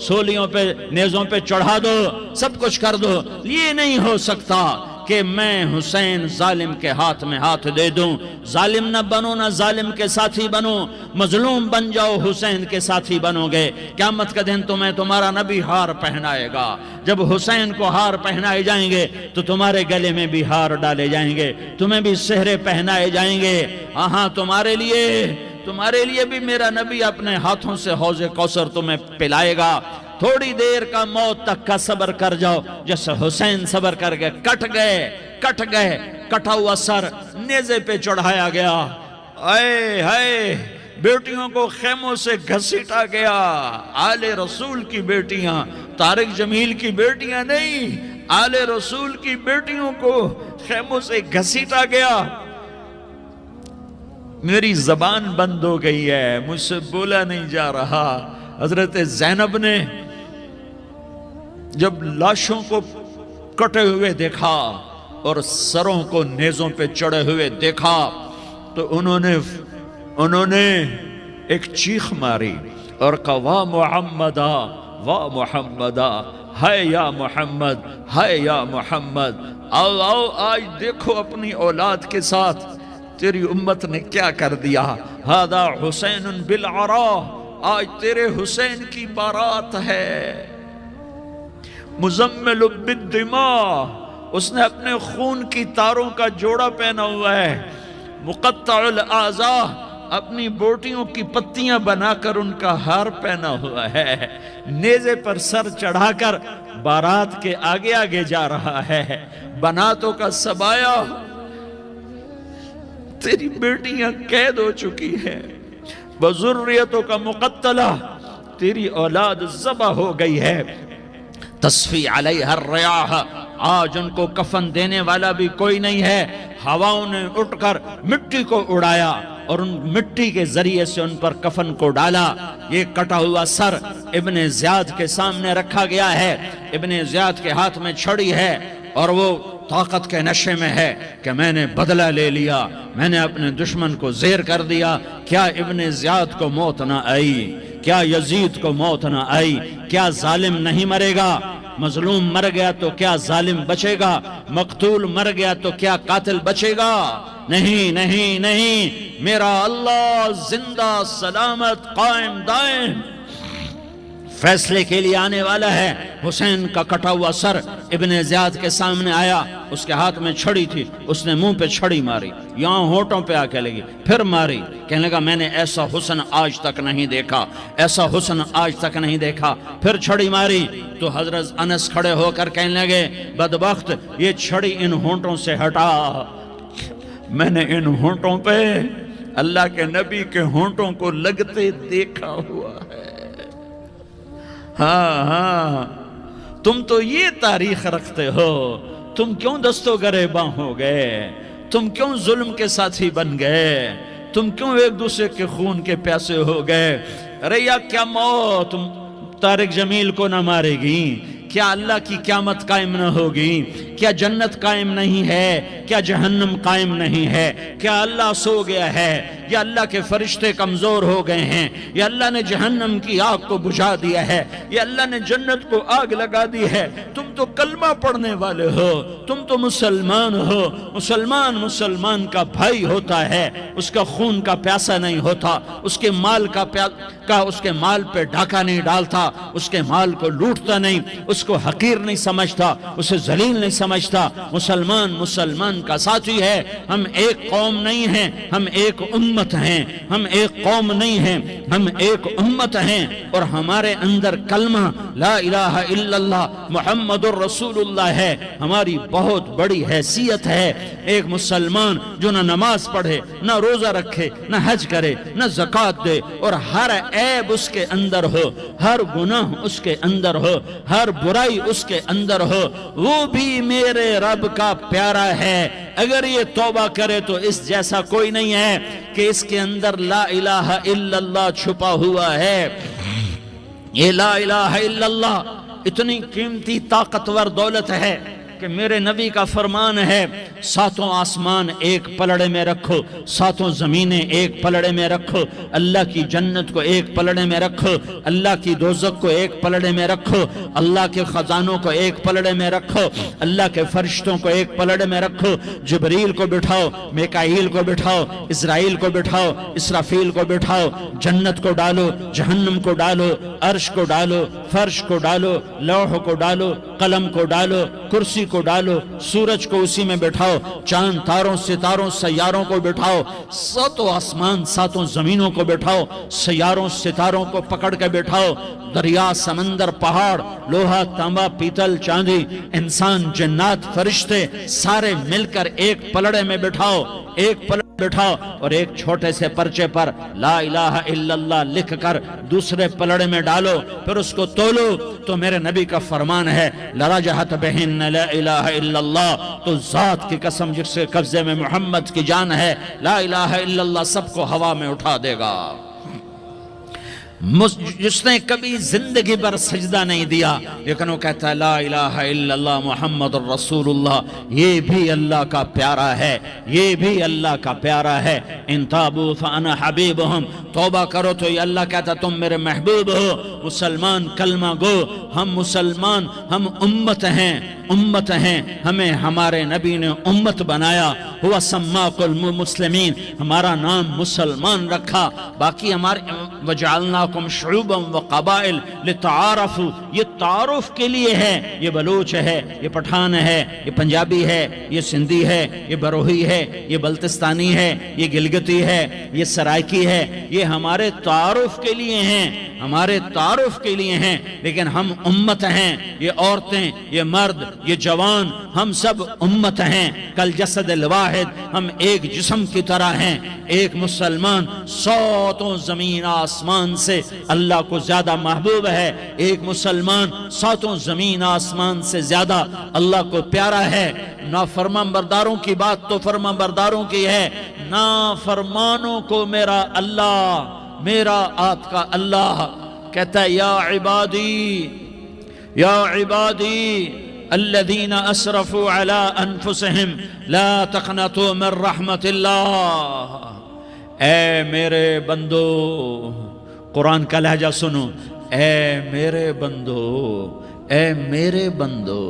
سولیوں پہ نیزوں پہ چڑھا دو، سب کچھ کر دو۔ یہ نہیں ہو سکتا کہ میں حسین ظالم کے ہاتھ میں ہاتھ دے دوں۔ ظالم نہ بنو، نہ ظالم کے ساتھی بنو، مظلوم بن جاؤ، حسین کے ساتھی بنو گے۔ قیامت کا دن تمہیں تمہارا نبی ہار پہنائے گا۔ جب حسین کو ہار پہنائے جائیں گے تو تمہارے گلے میں بھی ہار ڈالے جائیں گے، تمہیں بھی سہرے پہنائے جائیں گے۔ ہاں تمہارے لیے تمہارے لیے بھی میرا نبی اپنے ہاتھوں سے حوض کوثر تمہیں پلائے گا، تھوڑی دیر کا موت تک کا صبر کر جاؤ، جیسے حسین صبر کر گئے، کٹ گئے، کٹا ہوا سر نیزے پہ چڑھایا گیا، اے ہائے بیٹیوں کو خیموں سے گھسیٹا گیا، آل رسول کی بیٹیاں، طارق جمیل کی بیٹیاں نہیں، آل رسول کی بیٹیوں کو خیموں سے گھسیٹا گیا۔ میری زبان بند ہو گئی ہے، مجھ سے بولا نہیں جا رہا۔ حضرت زینب نے جب لاشوں کو کٹے ہوئے دیکھا اور سروں کو نیزوں پہ چڑھے ہوئے دیکھا تو انہوں نے ایک چیخ ماری اور کہا واہ محمدہ، واہ محمدہ، ہائے یا محمد، ہائے یا محمد، آؤ آؤ آج دیکھو اپنی اولاد کے ساتھ تیری امت نے کیا کر دیا۔ ہذا حسین بالعراء، آج تیرے حسین کی بارات ہے۔ مزمل بالدماء، اس نے اپنے خون کی تاروں کا جوڑا پہنا ہوا ہے۔ مقطع الاعضاء، اپنی بوٹیوں کی پتیاں بنا کر ان کا ہار پہنا ہوا ہے، نیزے پر سر چڑھا کر بارات کے آگے آگے جا رہا ہے۔ بناتوں کا سبایا، تیری بیٹیاں قید ہو چکی ہیں، وذریتوں کا مقتلہ، تیری اولاد ذبح ہو گئی ہے۔ تصفی علیہ الریاح، آج ان کو کفن دینے والا بھی کوئی نہیں ہے۔ ہواؤں نے اٹھ کر مٹی کو اڑایا اور ان مٹی کے ذریعے سے ان پر کفن کو ڈالا۔ یہ کٹا ہوا سر ابن زیاد کے سامنے رکھا گیا ہے، ابن زیاد کے ہاتھ میں چھڑی ہے اور وہ طاقت کے نشے میں ہے کہ میں نے بدلہ لے لیا، میں نے اپنے دشمن کو زیر کر دیا۔ کیا ابن زیاد کو موت نہ آئی؟ کیا یزید کو موت نہ آئی؟ کیا ظالم نہیں مرے گا؟ مظلوم مر گیا تو کیا ظالم بچے گا؟ مقتول مر گیا تو کیا قاتل بچے گا؟ نہیں نہیں نہیں، میرا اللہ زندہ سلامت قائم دائم فیصلے کے لیے آنے والا ہے۔ حسین کا کٹا ہوا سر ابن زیاد کے سامنے آیا، اس کے ہاتھ میں چھڑی تھی، اس نے منہ پہ چھڑی ماری، یہاں ہونٹوں پہ آ کے لگی، پھر ماری، کہنے لگا میں نے ایسا حسن آج تک نہیں دیکھا، ایسا حسن آج تک نہیں دیکھا، پھر چھڑی ماری تو حضرت انس کھڑے ہو کر کہنے لگے بدبخت یہ چھڑی ان ہونٹوں سے ہٹا، میں نے ان ہونٹوں پہ اللہ کے نبی کے ہونٹوں کو لگتے دیکھا ہوا ہے۔ ہاں تم تو یہ تاریخ رکھتے ہو، تم کیوں دستو گریباں ہو گئے؟ تم کیوں ظلم کے ساتھی بن گئے؟ تم کیوں ایک دوسرے کے خون کے پیاسے ہو گئے؟ ارے یا کیا موت طارق جمیل کو نہ مارے گی؟ کیا اللہ کی قیامت قائم نہ ہوگی؟ کیا جنت قائم نہیں ہے؟ کیا جہنم قائم نہیں ہے؟ کیا اللہ سو گیا ہے؟ یا اللہ کے فرشتے کمزور ہو گئے ہیں؟ یا اللہ نے جہنم کی آگ کو بجھا دیا ہے؟ یا اللہ نے جنت کو آگ لگا دی ہے؟ تم تو کلمہ پڑھنے والے ہو، تم تو مسلمان ہو۔ مسلمان کا بھائی ہوتا ہے، اس کا خون کا پیاسا نہیں ہوتا، اس کے مال اس کے مال پہ ڈاکہ نہیں ڈالتا، اس کے مال کو لوٹتا نہیں، اس کو حقیر نہیں سمجھتا، اسے ذلیل نہیں سمجھتا۔ مسلمان کا ساتھی ہے۔ ہم ایک قوم نہیں ہیں، ہم ایک امت ہیں، ہم ایک قوم نہیں ہیں، ہم ایک امت ہیں، اور ہمارے اندر کلمہ لا الہ الا اللہ محمد الرسول اللہ ہے۔ ہماری بہت بڑی حیثیت ہے۔ ایک مسلمان جو نہ نماز پڑھے، نہ روزہ رکھے، نہ حج کرے، نہ زکوٰۃ دے، اور ہر عیب اس کے اندر ہو، ہر گناہ اس کے اندر ہو، ہر برائی اس کے اندر ہو، وہ بھی میرے رب کا پیارا ہے۔ اگر یہ توبہ کرے تو اس جیسا کوئی نہیں ہے کہ اس کے اندر لا الہ الا اللہ چھپا ہوا ہے۔ یہ لا الہ الا اللہ اتنی قیمتی طاقتور دولت ہے کہ میرے نبی کا فرمان ہے، ساتوں آسمان ایک پلڑے میں رکھو، ساتوں زمینیں ایک پلڑے میں رکھو، اللہ کی جنت کو ایک پلڑے میں رکھو، اللہ کی دوزخ کو ایک پلڑے میں رکھو، اللہ کے خزانوں کو ایک پلڑے میں رکھو، اللہ کے فرشتوں کو ایک پلڑے میں رکھو، جبریل کو بٹھاؤ، میکائیل کو بٹھاؤ، اسرائیل کو بٹھاؤ، اسرافیل کو بٹھاؤ، جنت کو ڈالو، جہنم کو ڈالو، عرش کو ڈالو، فرش کو ڈالو، لوح کو ڈالو، قلم کو ڈالو، کرسی کو ڈالو، سورج کو اسی میں بٹھاؤ، چاند تاروں ستاروں سیاروں کو بٹھاؤ، ساتوں آسمان ساتوں زمینوں کو بٹھاؤ، سیاروں ستاروں کو پکڑ کے بٹھاؤ، دریا سمندر پہاڑ لوہا تانبا پیتل چاندی انسان جنات فرشتے سارے مل کر ایک پلڑے میں بٹھاؤ، ایک پلڑے بٹھاؤ، اور ایک چھوٹے سے پرچے پر لا الہ الا اللہ لکھ کر دوسرے پلڑے میں ڈالو، پھر اس کو تولو تو میرے نبی کا فرمان ہے لرجحت بہن لا الہ الا اللہ، تو ذات کی قسم جس کے قبضے میں محمد کی جان ہے، لا الہ الا اللہ سب کو ہوا میں اٹھا دے گا۔ جس نے کبھی زندگی پر سجدہ نہیں دیا لیکن وہ کہتا ہے لا الہ الا اللہ محمد الرسول اللہ، یہ بھی اللہ کا پیارا ہے، یہ بھی اللہ کا پیارا ہے۔ ان تابوا فانا حبیبہم، توبہ کرو تو یہ اللہ کہتا تم میرے محبوب ہو۔ مسلمان کلمہ گو، ہم مسلمان، ہم امت ہیں، امت ہیں، ہمیں ہمارے نبی نے امت بنایا، ہوا سماکم المسلمین، ہمارا نام مسلمان رکھا، باقی ہمارے وجعلناکم شعوبا وقبائل لتعارفوا، یہ تعارف کے لیے ہے، یہ بلوچ ہے، یہ پٹھان ہے، یہ پنجابی ہے، یہ سندھی ہے، یہ بروہی ہے، یہ بلتستانی ہے، یہ گلگتی ہے، یہ سرائکی ہے، یہ ہمارے تعارف کے لیے ہیں، ہمارے تعارف کے لیے ہیں، لیکن ہم امت ہیں، یہ عورتیں، یہ مرد، یہ جوان، ہم سب امت ہیں، کل جسد الواحد، ہم ایک جسم کی طرح ہیں۔ ایک مسلمان ساتوں زمین آسمان سے اللہ کو زیادہ محبوب ہے، ایک مسلمان ساتوں زمین آسمان سے زیادہ اللہ کو پیارا ہے۔ نافرمان برداروں کی بات تو فرمان برداروں کی ہے، نافرمانوں کو میرا اللہ، میرا آپ کا اللہ کہتا ہے یا عبادی، یا عبادی الذین اسرفوا علی انفسہم لا تقنطوا من رحمت اللہ، اے میرے بندو، قرآن کا لہجہ سنو، اے میرے بندو، اے میرے بندو،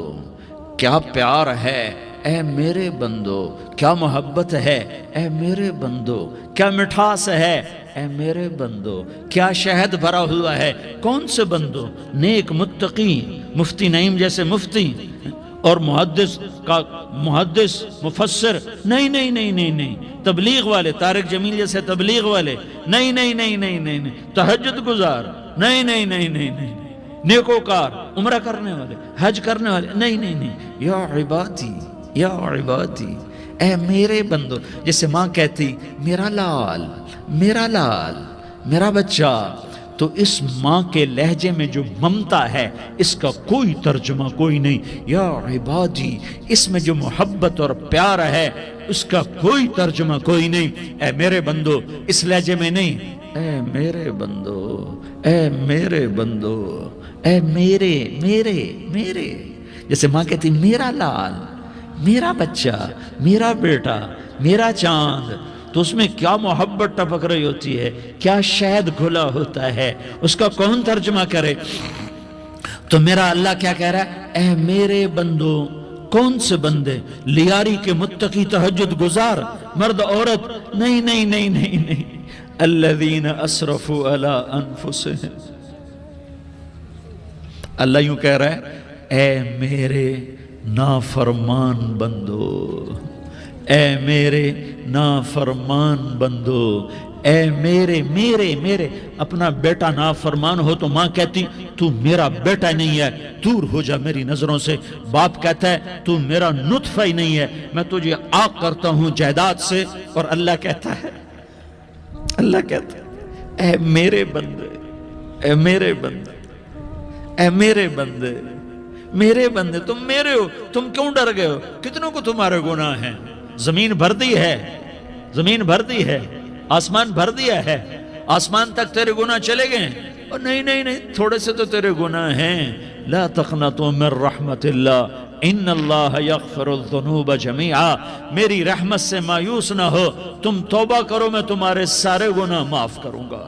کیا پیار ہے، اے میرے بندو، کیا محبت ہے، اے میرے بندو، کیا مٹھاس ہے، اے میرے بندو، کیا شہد بھرا ہوا ہے۔ کون سے بندو؟ نیک متقی، مفتی نعیم جیسے مفتی اور محدث مفسر، نہیں نہیں نہیں نہیں نہیں، تبلیغ والے، طارق جمیل جیسے تبلیغ والے، نہیں نہیں نہیں نہیں نہیں، تہجد گزار، نہیں نہیں نہیں نہیں نہیں، نیکوکار، عمرہ کرنے والے، حج کرنے والے، نہیں نہیں نہیں، یا عبادی، یا عبادی، اے میرے بندو، جیسے ماں کہتی میرا لال، میرا لال، میرا بچہ، تو اس ماں کے لہجے میں جو ممتا ہے اس کا کوئی ترجمہ کوئی نہیں۔ یا عبادی، اس میں جو محبت اور پیار ہے اس کا کوئی ترجمہ کوئی نہیں۔ اے میرے بندو، اس لہجے میں نہیں، اے میرے بندو، اے میرے بندو، اے میرے میرے میرے، جیسے ماں کہتی میرا لال، میرا بچہ، میرا بیٹا، میرا چاند، تو اس میں کیا محبت ٹپک رہی ہوتی ہے، کیا شہد گھلا ہوتا ہے، اس کا کون ترجمہ کرے؟ تو میرا اللہ کیا کہہ رہا ہے؟ اے میرے بندو، کون سے بندے؟ لیاری کے متقی تہجد گزار، مرد عورت، نہیں نہیں نہیں نہیں نہیں، الذین اسرفوا علی انفسہم، اللہ یوں کہہ رہا ہے اے میرے نافرمان بندو، اے میرے نافرمان بندو، اے میرے میرے میرے، اپنا بیٹا نافرمان ہو تو ماں کہتی تو میرا بیٹا نہیں ہے، دور ہو جا میری نظروں سے۔ باپ کہتا ہے تو میرا نطفہ ہی نہیں ہے، میں تجھے عاق کرتا ہوں جائیداد سے، اور اللہ کہتا ہے، اللہ کہتا ہے اے میرے بندے، اے میرے بندے، اے میرے بندے، میرے بندے، تم میرے ہو، تم کیوں ڈر گئے ہو؟ کتنوں کو تمہارے گناہ ہیں؟ زمین بھر دی ہے، زمین بھر دی ہے، آسمان بھر دیا ہے، آسمان تک تیرے گناہ چلے گئے ہیں؟ اور نہیں نہیں نہیں، تھوڑے سے تو تیرے گناہ ہیں۔ لا تقنطوا من رحمت اللہ ان اللہ یغفر الذنوب جمیعا، میری رحمت سے مایوس نہ ہو، تم توبہ کرو میں تمہارے سارے گناہ معاف کروں گا،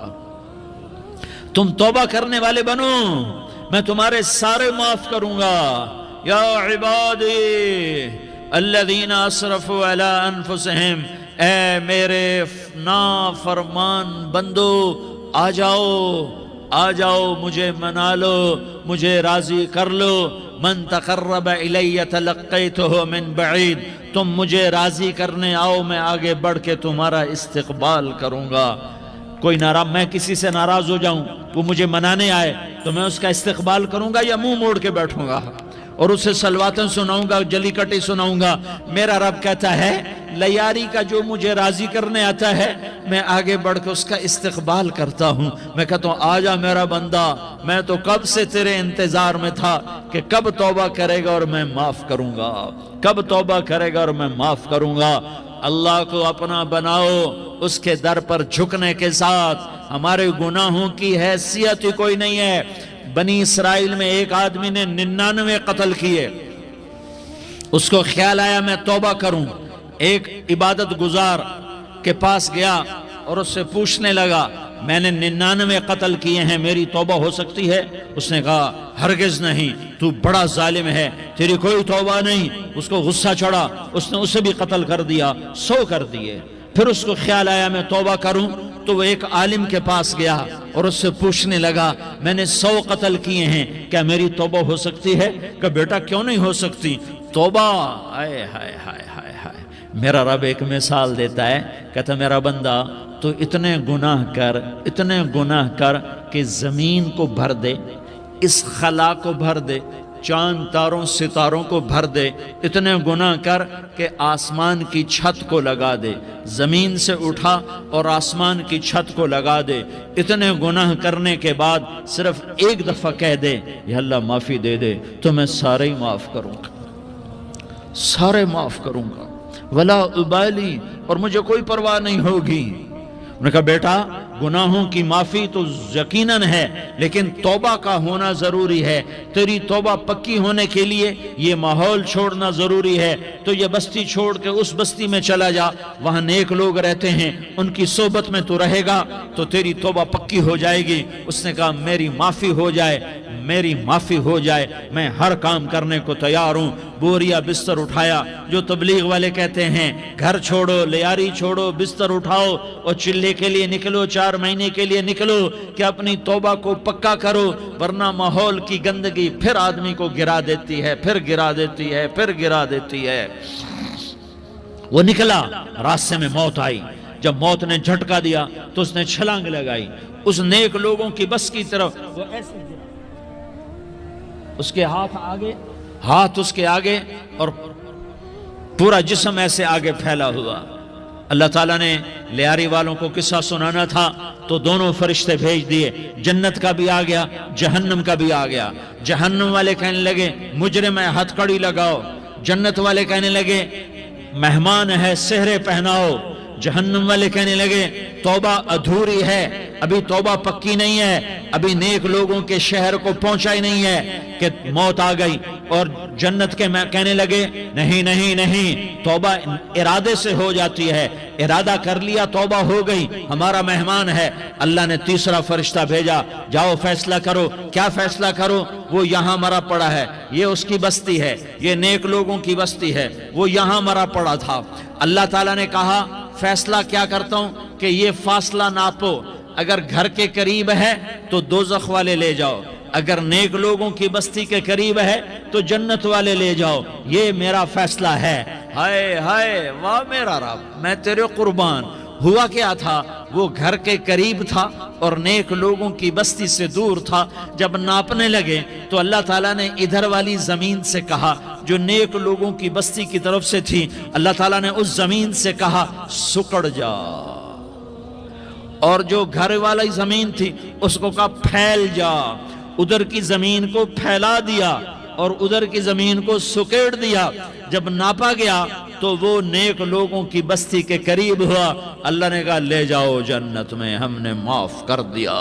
تم توبہ کرنے والے بنو میں تمہارے سارے معاف کروں گا۔ یا عبادی الذین اسرفوا علی انفسہم، اے میرے نافرمان بندو، آ جاؤ آ جاؤ مجھے منا لو، مجھے راضی کر لو۔ من تقرب الی تلقیتہ من بعید، تم مجھے راضی کرنے آؤ، میں آگے بڑھ کے تمہارا استقبال کروں گا۔ کوئی ناراض، میں کسی سے ناراض ہو جاؤں، وہ مجھے منانے آئے تو میں اس کا استقبال کروں گا یا منہ موڑ کے بیٹھوں گا اور اسے صلواتیں سناؤں گا، جلی کٹی سناؤں گا؟ میرا رب کہتا ہے لیاری کا جو مجھے راضی کرنے آتا ہے میں آگے بڑھ کے اس کا استقبال کرتا ہوں۔ میں کہتا ہوں آ جا میرا بندہ، میں تو کب سے تیرے انتظار میں تھا کہ کب توبہ کرے گا اور میں معاف کروں گا، کب توبہ کرے گا اور میں معاف کروں گا۔ اللہ کو اپنا بناؤ، اس کے در پر جھکنے کے ساتھ۔ ہمارے گناہوں کی حیثیت ہی کوئی نہیں ہے۔ بنی اسرائیل میں ایک آدمی نے 99 قتل کیے، اس کو خیال آیا میں توبہ کروں، ایک عبادت گزار کے پاس گیا اور اس سے پوچھنے لگا میں نے 99 قتل کیے ہیں، میری توبہ ہو سکتی ہے؟ اس نے کہا ہرگز نہیں، تو بڑا ظالم ہے، تیری کوئی توبہ نہیں۔ اس کو غصہ چڑھا، اس نے اسے بھی قتل کر دیا، 100 کر دیے۔ پھر اس کو خیال آیا میں توبہ کروں، تو وہ ایک عالم کے پاس گیا اور اس سے پوچھنے لگا میں نے 100 قتل کیے ہیں، کیا میری توبہ ہو سکتی ہے؟ کہ بیٹا کیوں نہیں ہو سکتی توبہ؟ ہائے ہائے ہائے ہائے ہائے۔ میرا رب ایک مثال دیتا ہے، کہتا میرا بندہ تو اتنے گناہ کر کہ زمین کو بھر دے، اس خلا کو بھر دے، چاند تاروں ستاروں کو بھر دے، اتنے گناہ کر کہ آسمان کی چھت کو لگا دے، زمین سے اٹھا اور آسمان کی چھت کو لگا دے۔ اتنے گناہ کرنے کے بعد صرف ایک دفعہ کہہ دے یا اللہ معافی دے دے تو میں سارے ہی معاف کروں گا، سارے معاف کروں گا، ولا ابالی، اور مجھے کوئی پرواہ نہیں ہوگی۔ انہوں نے کہا بیٹا گناہوں کی معافی تو یقیناً ہے لیکن توبہ کا ہونا ضروری ہے، تیری توبہ پکی ہونے کے لیے یہ ماحول چھوڑنا ضروری ہے۔ تو یہ بستی چھوڑ کے اس بستی میں چلا جا، وہاں نیک لوگ رہتے ہیں، ان کی صحبت میں تو رہے گا تو تیری توبہ پکی ہو جائے گی۔ اس نے کہا میری معافی ہو جائے، میری معافی ہو جائے، میں ہر کام کرنے کو تیار ہوں۔ بوریا بستر اٹھایا، جو تبلیغ والے کہتے ہیں گھر چھوڑو، لیاری چھوڑو، بستر اٹھاؤ اور چلے کے لیے نکلو، 4 مہینے کے لیے نکلو کہ اپنی توبہ کو پکا کرو، ورنہ ماحول کی گندگی پھر آدمی کو گرا دیتی ہے، پھر گرا دیتی ہے، پھر گرا دیتی ہے۔ وہ نکلا، راستے میں موت آئی، جب موت نے جھٹکا دیا تو اس نے چھلانگ لگائی اس نیک لوگوں کی بس کی طرف، وہ ایسے گرا، اس کے ہاتھ اس کے آگے اور پورا جسم ایسے آگے پھیلا ہوا۔ اللہ تعالیٰ نے لیاری والوں کو قصہ سنانا تھا تو دونوں فرشتے بھیج دیے، جنت کا بھی آ گیا، جہنم کا بھی آ گیا۔ جہنم والے کہنے لگے مجرم ہے، ہتھ کڑی لگاؤ۔ جنت والے کہنے لگے مہمان ہے، سہرے پہناؤ۔ جہنم والے کہنے لگے توبہ ادھوری ہے، ابھی توبہ پکی نہیں ہے، ابھی نیک لوگوں کے شہر کو پہنچا ہی نہیں ہے کہ موت آ گئی۔ اور جنت کے کہنے لگے نہیں نہیں نہیں، توبہ ارادے سے ہو جاتی ہے، ارادہ کر لیا توبہ ہو گئی، ہمارا مہمان ہے۔ اللہ نے تیسرا فرشتہ بھیجا، جاؤ فیصلہ کرو۔ کیا فیصلہ کرو؟ وہ یہاں مرا پڑا ہے، یہ اس کی بستی ہے، یہ نیک لوگوں کی بستی ہے، وہ یہاں مرا پڑا تھا۔ اللہ تعالیٰ نے کہا فیصلہ کیا کرتا ہوں کہ یہ فاصلہ ناپو، اگر گھر کے قریب ہے تو دوزخ والے لے جاؤ، اگر نیک لوگوں کی بستی کے قریب ہے تو جنت والے لے جاؤ، یہ میرا فیصلہ ہے۔ ہائے ہائے واہ میرا رب، میں تیرے قربان۔ ہوا کیا تھا؟ وہ گھر کے قریب تھا اور نیک لوگوں کی بستی سے دور تھا۔ جب ناپنے لگے تو اللہ تعالیٰ نے ادھر والی زمین سے کہا جو نیک لوگوں کی بستی کی طرف سے تھی، اللہ تعالیٰ نے اس زمین سے کہا سکڑ جا، اور جو گھر والی زمین تھی اس کو کہا پھیل جا۔ ادھر کی زمین کو پھیلا دیا اور ادھر کی زمین کو سکیڑ دیا۔ جب ناپا گیا تو وہ نیک لوگوں کی بستی کے قریب ہوا۔ اللہ نے کہا لے جاؤ جنت میں، ہم نے معاف کر دیا۔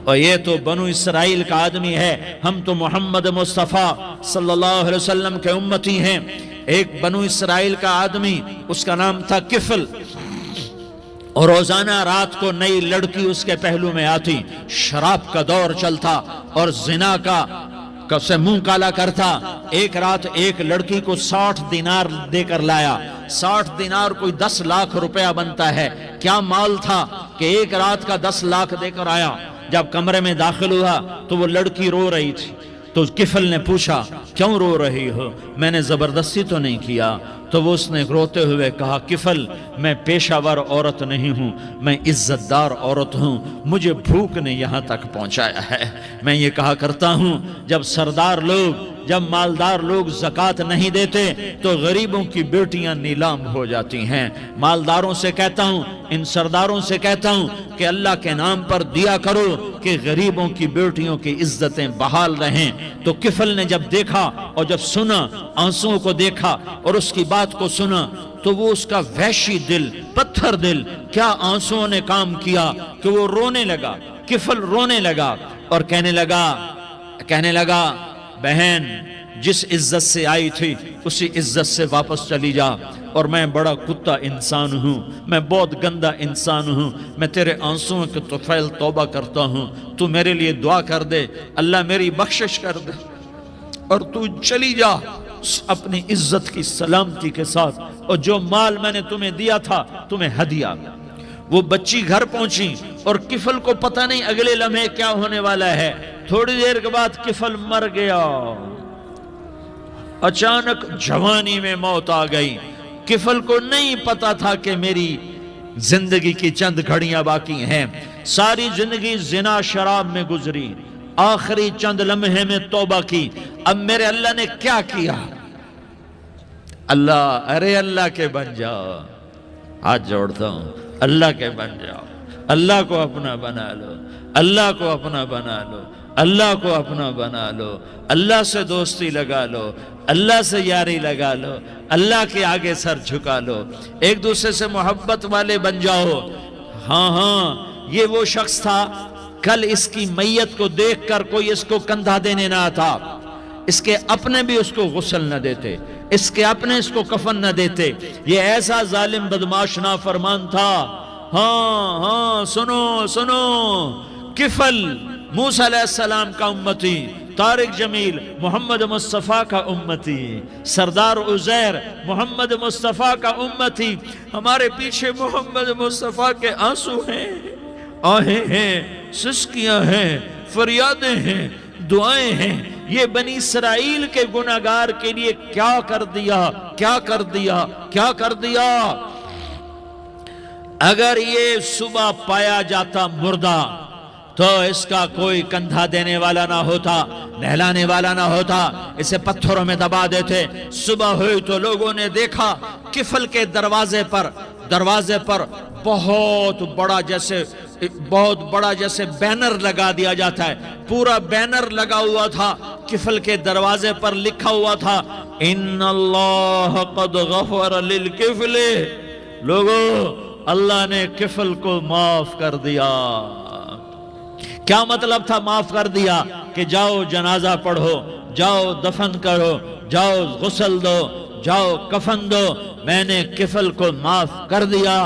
اور یہ تو بنو اسرائیل کا آدمی ہے، ہم تو محمد مصطفیٰ صلی اللہ علیہ وسلم کے امتی ہیں۔ ایک بنو اسرائیل کا آدمی، اس کا نام تھا کفل، اور روزانہ رات کو نئی لڑکی اس کے پہلو میں آتی، شراب کا دور چلتا اور زنا کا سے منہ کالا کرتا۔ ایک رات ایک لڑکی کو 60 دینار دے کر لایا۔ 60 دینار کوئی 10 لاکھ روپیہ بنتا ہے۔ کیا مال تھا کہ ایک رات کا 10 لاکھ دے کر آیا۔ جب کمرے میں داخل ہوا تو وہ لڑکی رو رہی تھی، تو کفل نے پوچھا کیوں رو رہی ہو؟ میں نے زبردستی تو نہیں کیا۔ تو وہ اس نے روتے ہوئے کہا کفل میں پیشہ ور عورت نہیں ہوں، میں عزت دار عورت ہوں، مجھے بھوک نے یہاں تک پہنچایا ہے۔ میں یہ کہا کرتا ہوں جب سردار لوگ، جب مالدار لوگ زکوٰۃ نہیں دیتے تو غریبوں کی بیٹیاں نیلام ہو جاتی ہیں۔ مالداروں سے کہتا ہوں، ان سرداروں سے کہتا ہوں کہ اللہ کے نام پر دیا کرو کہ غریبوں کی بیٹیوں کی عزتیں بحال رہیں۔ تو کفل نے جب دیکھا اور جب سنا، آنسوؤں کو دیکھا اور اس کی بات کو سنا، تو وہ اس کا وحشی دل، پتھر دل، کیا آنسوؤں نے کام کیا کہ وہ رونے لگا۔ کفل رونے لگا اور کہنے لگا بہن جس عزت سے آئی تھی اسی عزت سے واپس چلی جا، اور میں بڑا کتا انسان ہوں، میں بہت گندا انسان ہوں، میں تیرے آنسوؤں کے طفیل توبہ کرتا ہوں، تو میرے لیے دعا کر دے، اللہ میری بخشش کر دے، اور تو چلی جا اپنی عزت کی سلامتی کے ساتھ، اور جو مال میں نے تمہیں دیا تھا تمہیں ہدیہ۔ وہ بچی گھر پہنچی اور کفل کو پتہ نہیں اگلے لمحے کیا ہونے والا ہے۔ تھوڑی دیر کے بعد کفل مر گیا، اچانک جوانی میں موت آ گئی۔ کفل کو نہیں پتا تھا کہ میری زندگی کی چند گھڑیاں باقی ہیں، ساری زندگی زنا شراب میں گزری، آخری چند لمحے میں توبہ کی۔ اب میرے اللہ نے کیا کیا؟ اللہ کے بن جاؤ، ہاتھ جوڑتا ہوں، اللہ کے بن جاؤ، اللہ کو اپنا بنا لو، اللہ کو اپنا بنا لو، اللہ کو اپنا بنا لو، اللہ سے دوستی لگا لو، اللہ سے یاری لگا لو، اللہ کے آگے سر جھکا لو، ایک دوسرے سے محبت والے بن جاؤ۔ ہاں یہ وہ شخص تھا، کل اس کی میت کو دیکھ کر کوئی اس کو کندھا دینے نہ آتا، اس کے اپنے بھی اس کو غسل نہ دیتے، اس کے اپنے اس کو کفن نہ دیتے، یہ ایسا ظالم بدماش نافرمان تھا۔ ہاں سنو، کفل موسیٰ علیہ السلام کا امتی، طارق جمیل محمد مصطفیٰ کا امتی، سردار عزیر محمد مصطفیٰ کا امتی، ہمارے پیچھے محمد مصطفیٰ کے آنسو ہیں، آہیں ہیں، سسکیاں ہیں، فریادیں ہیں، دعائیں ہیں۔ یہ بنی اسرائیل کے گناہگار کے لیے کیا کر دیا۔ اگر یہ صبح پایا جاتا مردہ تو اس کا کوئی کندھا دینے والا نہ ہوتا، نہلانے والا نہ ہوتا، اسے پتھروں میں دبا دیتے۔ صبح ہوئی تو لوگوں نے دیکھا کفل کے دروازے پر بہت بڑا جیسے بینر لگا دیا جاتا ہے، پورا بینر لگا ہوا تھا، کفل کے دروازے پر لکھا ہوا تھا ان اللہ قد غفر للکفل، لوگوں اللہ نے کفل کو معاف کر دیا۔ کیا مطلب تھا معاف کر دیا؟ کہ جاؤ جنازہ پڑھو، جاؤ دفن کرو، جاؤ غسل دو، جاؤ کفن دو، میں نے کفل کو معاف کر دیا۔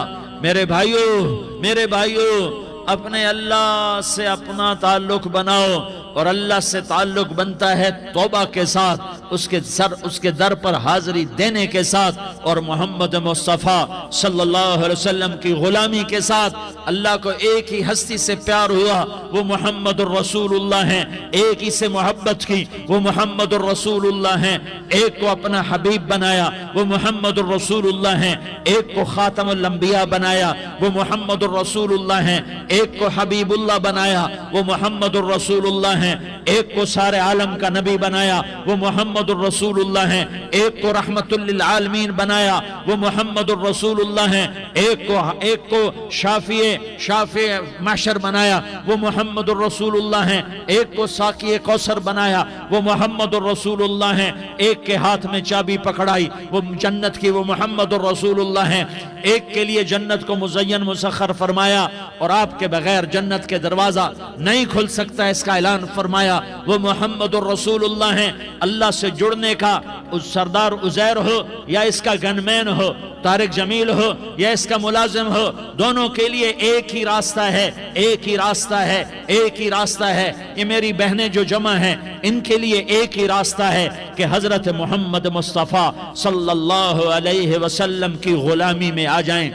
میرے بھائیو اپنے اللہ سے اپنا تعلق بناؤ، اور اللہ سے تعلق بنتا ہے توبہ کے ساتھ، اس کے در پر حاضری دینے کے ساتھ، اور محمد مصطفیٰ صلی اللہ علیہ وسلم کی غلامی کے ساتھ۔ اللہ کو ایک ہی ہستی سے پیار ہوا، وہ محمد الرسول اللہ ہیں، ایک ہی سے محبت کی، وہ محمد الرسول اللہ ہیں، ایک کو اپنا حبیب بنایا، وہ محمد الرسول اللہ ہیں، ایک کو خاتم الانبیاء بنایا، وہ محمد الرسول اللہ ہیں، ایک کو حبیب اللہ بنایا، وہ محمد الرسول اللہ ہیں، ایک کو سارے عالم کا نبی بنایا، وہ محمد الرسول اللہ ہیں، ایک کو رحمت للعالمین بنایا، وہ محمد الرسول اللہ ہیں، ایک کو شافع محشر بنایا، وہ محمد الرسول اللہ ہیں، ایک کو ساقی کوثر بنایا، وہ محمد الرسول اللہ ہیں، ایک کے ہاتھ میں چابی پکڑائی وہ جنت کی، وہ محمد الرسول اللہ ہیں، ایک کے لیے جنت کو مزین مسخر فرمایا اور آپ کے بغیر جنت کے دروازہ نہیں کھل سکتا، اس کا اعلان فرمایا، وہ محمد الرسول اللہ ہیں۔ اللہ سے جڑنے کا سردار عزیر ہو یا اس کا گنمین ہو، طارق جمیل ہو یا اس کا ملازم ہو، دونوں کے لیے ایک ہی راستہ ہے۔ یہ میری بہنیں جو جمع ہیں ان کے لیے ایک ہی راستہ ہے کہ حضرت محمد مصطفیٰ صلی اللہ علیہ وسلم کی غلامی میں آ جائیں۔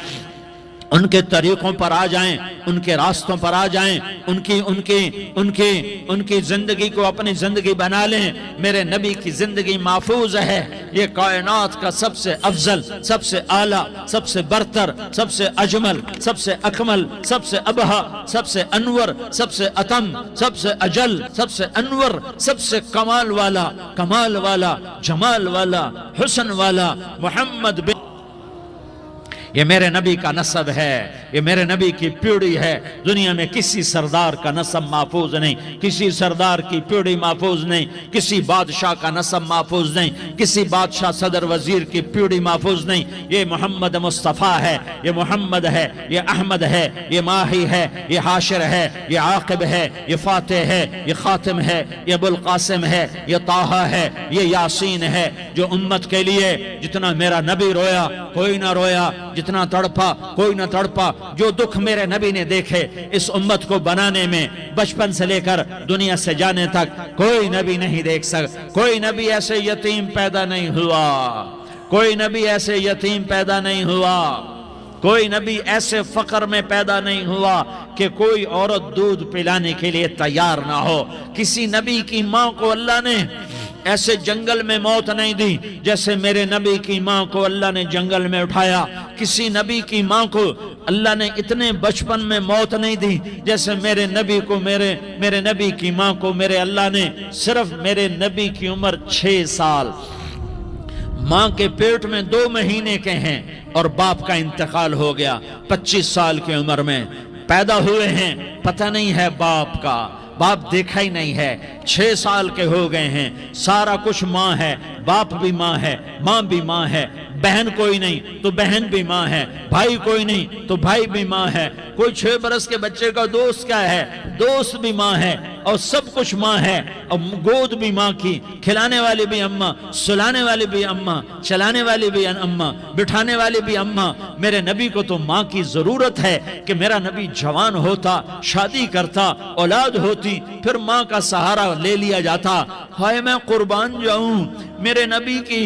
ان کے طریقوں پر آ جائیں، ان کے راستوں پر آ جائیں، ان کی زندگی کو اپنی زندگی بنا لیں۔ میرے نبی کی زندگی محفوظ ہے۔ یہ کائنات کا سب سے افضل، سب سے اعلیٰ، سب سے برتر، سب سے اجمل، سب سے اکمل، سب سے ابہا، سب سے انور، سب سے اتم، سب سے اجل، سب سے انور، سب سے کمال والا، جمال والا، حسن والا محمد بن، یہ میرے نبی کا نسب ہے، یہ میرے نبی کی پیڑھی ہے۔ دنیا میں کسی سردار کا نسب محفوظ نہیں، کسی سردار کی پیڑھی محفوظ نہیں، کسی بادشاہ کا نسب محفوظ نہیں، کسی بادشاہ صدر وزیر کی پیڑھی محفوظ نہیں۔ یہ محمد مصطفیٰ ہے، یہ محمد ہے، یہ احمد ہے، یہ ماہی ہے، یہ حاشر ہے، یہ عاقب ہے، یہ فاتح ہے، یہ خاتم ہے، یہ ابو القاسم ہے، یہ طٰہٰ ہے، یہ یاسین ہے۔ جو امت کے لیے جتنا میرا نبی رویا کوئی نہ رویا، جتنا تڑپا کوئی نہ تڑپا، جو دکھ میرے نبی نے دیکھے اس امت کو بنانے میں، بچپن سے لے کر دنیا سے جانے تک کوئی نبی نہیں دیکھ سکتا۔ کوئی نبی ایسے یتیم پیدا نہیں ہوا، کوئی نبی ایسے یتیم پیدا نہیں ہوا، کوئی نبی ایسے فقر میں پیدا نہیں ہوا کہ کوئی عورت دودھ پلانے کے لیے تیار نہ ہو۔ کسی نبی کی ماں کو اللہ نے ایسے جنگل میں موت نہیں دی جیسے میرے نبی کی ماں کو اللہ نے جنگل میں اٹھایا۔ کسی نبی کی ماں کو اللہ نے اتنے بچپن میں موت نہیں دی جیسے میرے نبی کو، میرے نبی کی ماں کو میرے اللہ نے صرف میرے نبی کی عمر 6 سال، ماں کے پیٹ میں 2 مہینے کے ہیں اور باپ کا انتقال ہو گیا 25 سال کی عمر میں پیدا ہوئے ہیں، پتہ نہیں ہے باپ کا، باپ دیکھا ہی نہیں ہے، 6 سال کے ہو گئے ہیں، سارا کچھ ماں ہے، باپ بھی ماں ہے، ماں بھی ماں ہے، بہن کوئی نہیں تو بہن بھی ماں ہے، بھائی کوئی نہیں تو بھائی بھی ماں ہے، کوئی 6 برس کے بچے کا دوست کیا ہے، دوست بھی ماں ہے، اور سب کچھ ماں ہے، اور گود بھی ماں کی، کھلانے والی بھی اماں، سلانے والی بھی اماں، چلانے والی بھی اماں، بٹھانے والی بھی اماں۔ میرے نبی کو تو ماں کی ضرورت ہے کہ میرا نبی جوان ہوتا، شادی کرتا، اولاد ہوتی، پھر ماں کا سہارا لے لیا جاتا۔ ہائے میں قربان جاؤں، میرے نبی کی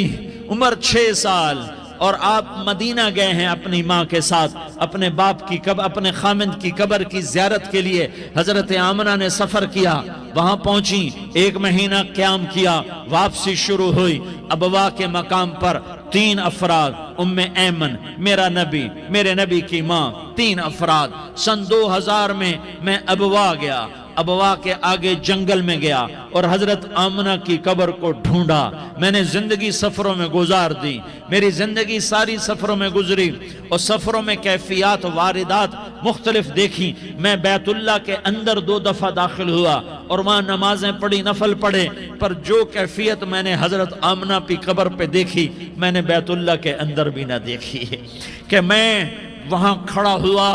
عمر 6 سال اور آپ مدینہ گئے ہیں اپنی ماں کے ساتھ، اپنے باپ کی اپنے خامند کی قبر کی زیارت کے لیے۔ حضرت آمنہ نے سفر کیا، وہاں پہنچی، 1 مہینہ قیام کیا، واپسی شروع ہوئی۔ ابوا کے مقام پر 3 افراد، ام ایمن، میرا نبی، میرے نبی کی ماں، 3 افراد۔ سن 2000 میں ابوا گیا، ابوا کے آگے جنگل میں گیا اور حضرت آمنہ کی قبر کو ڈھونڈا۔ میں نے زندگی سفروں میں گزار دی، میری زندگی ساری سفروں میں گزری، اور سفروں میں کیفیات واردات مختلف دیکھی۔ میں بیت اللہ کے اندر 2 دفعہ داخل ہوا اور وہاں نمازیں پڑھی، نفل پڑھے، پر جو کیفیت میں نے حضرت آمنہ کی قبر پہ دیکھی میں نے بیت اللہ کے اندر بھی نہ دیکھی ہے۔ کہ میں وہاں کھڑا ہوا،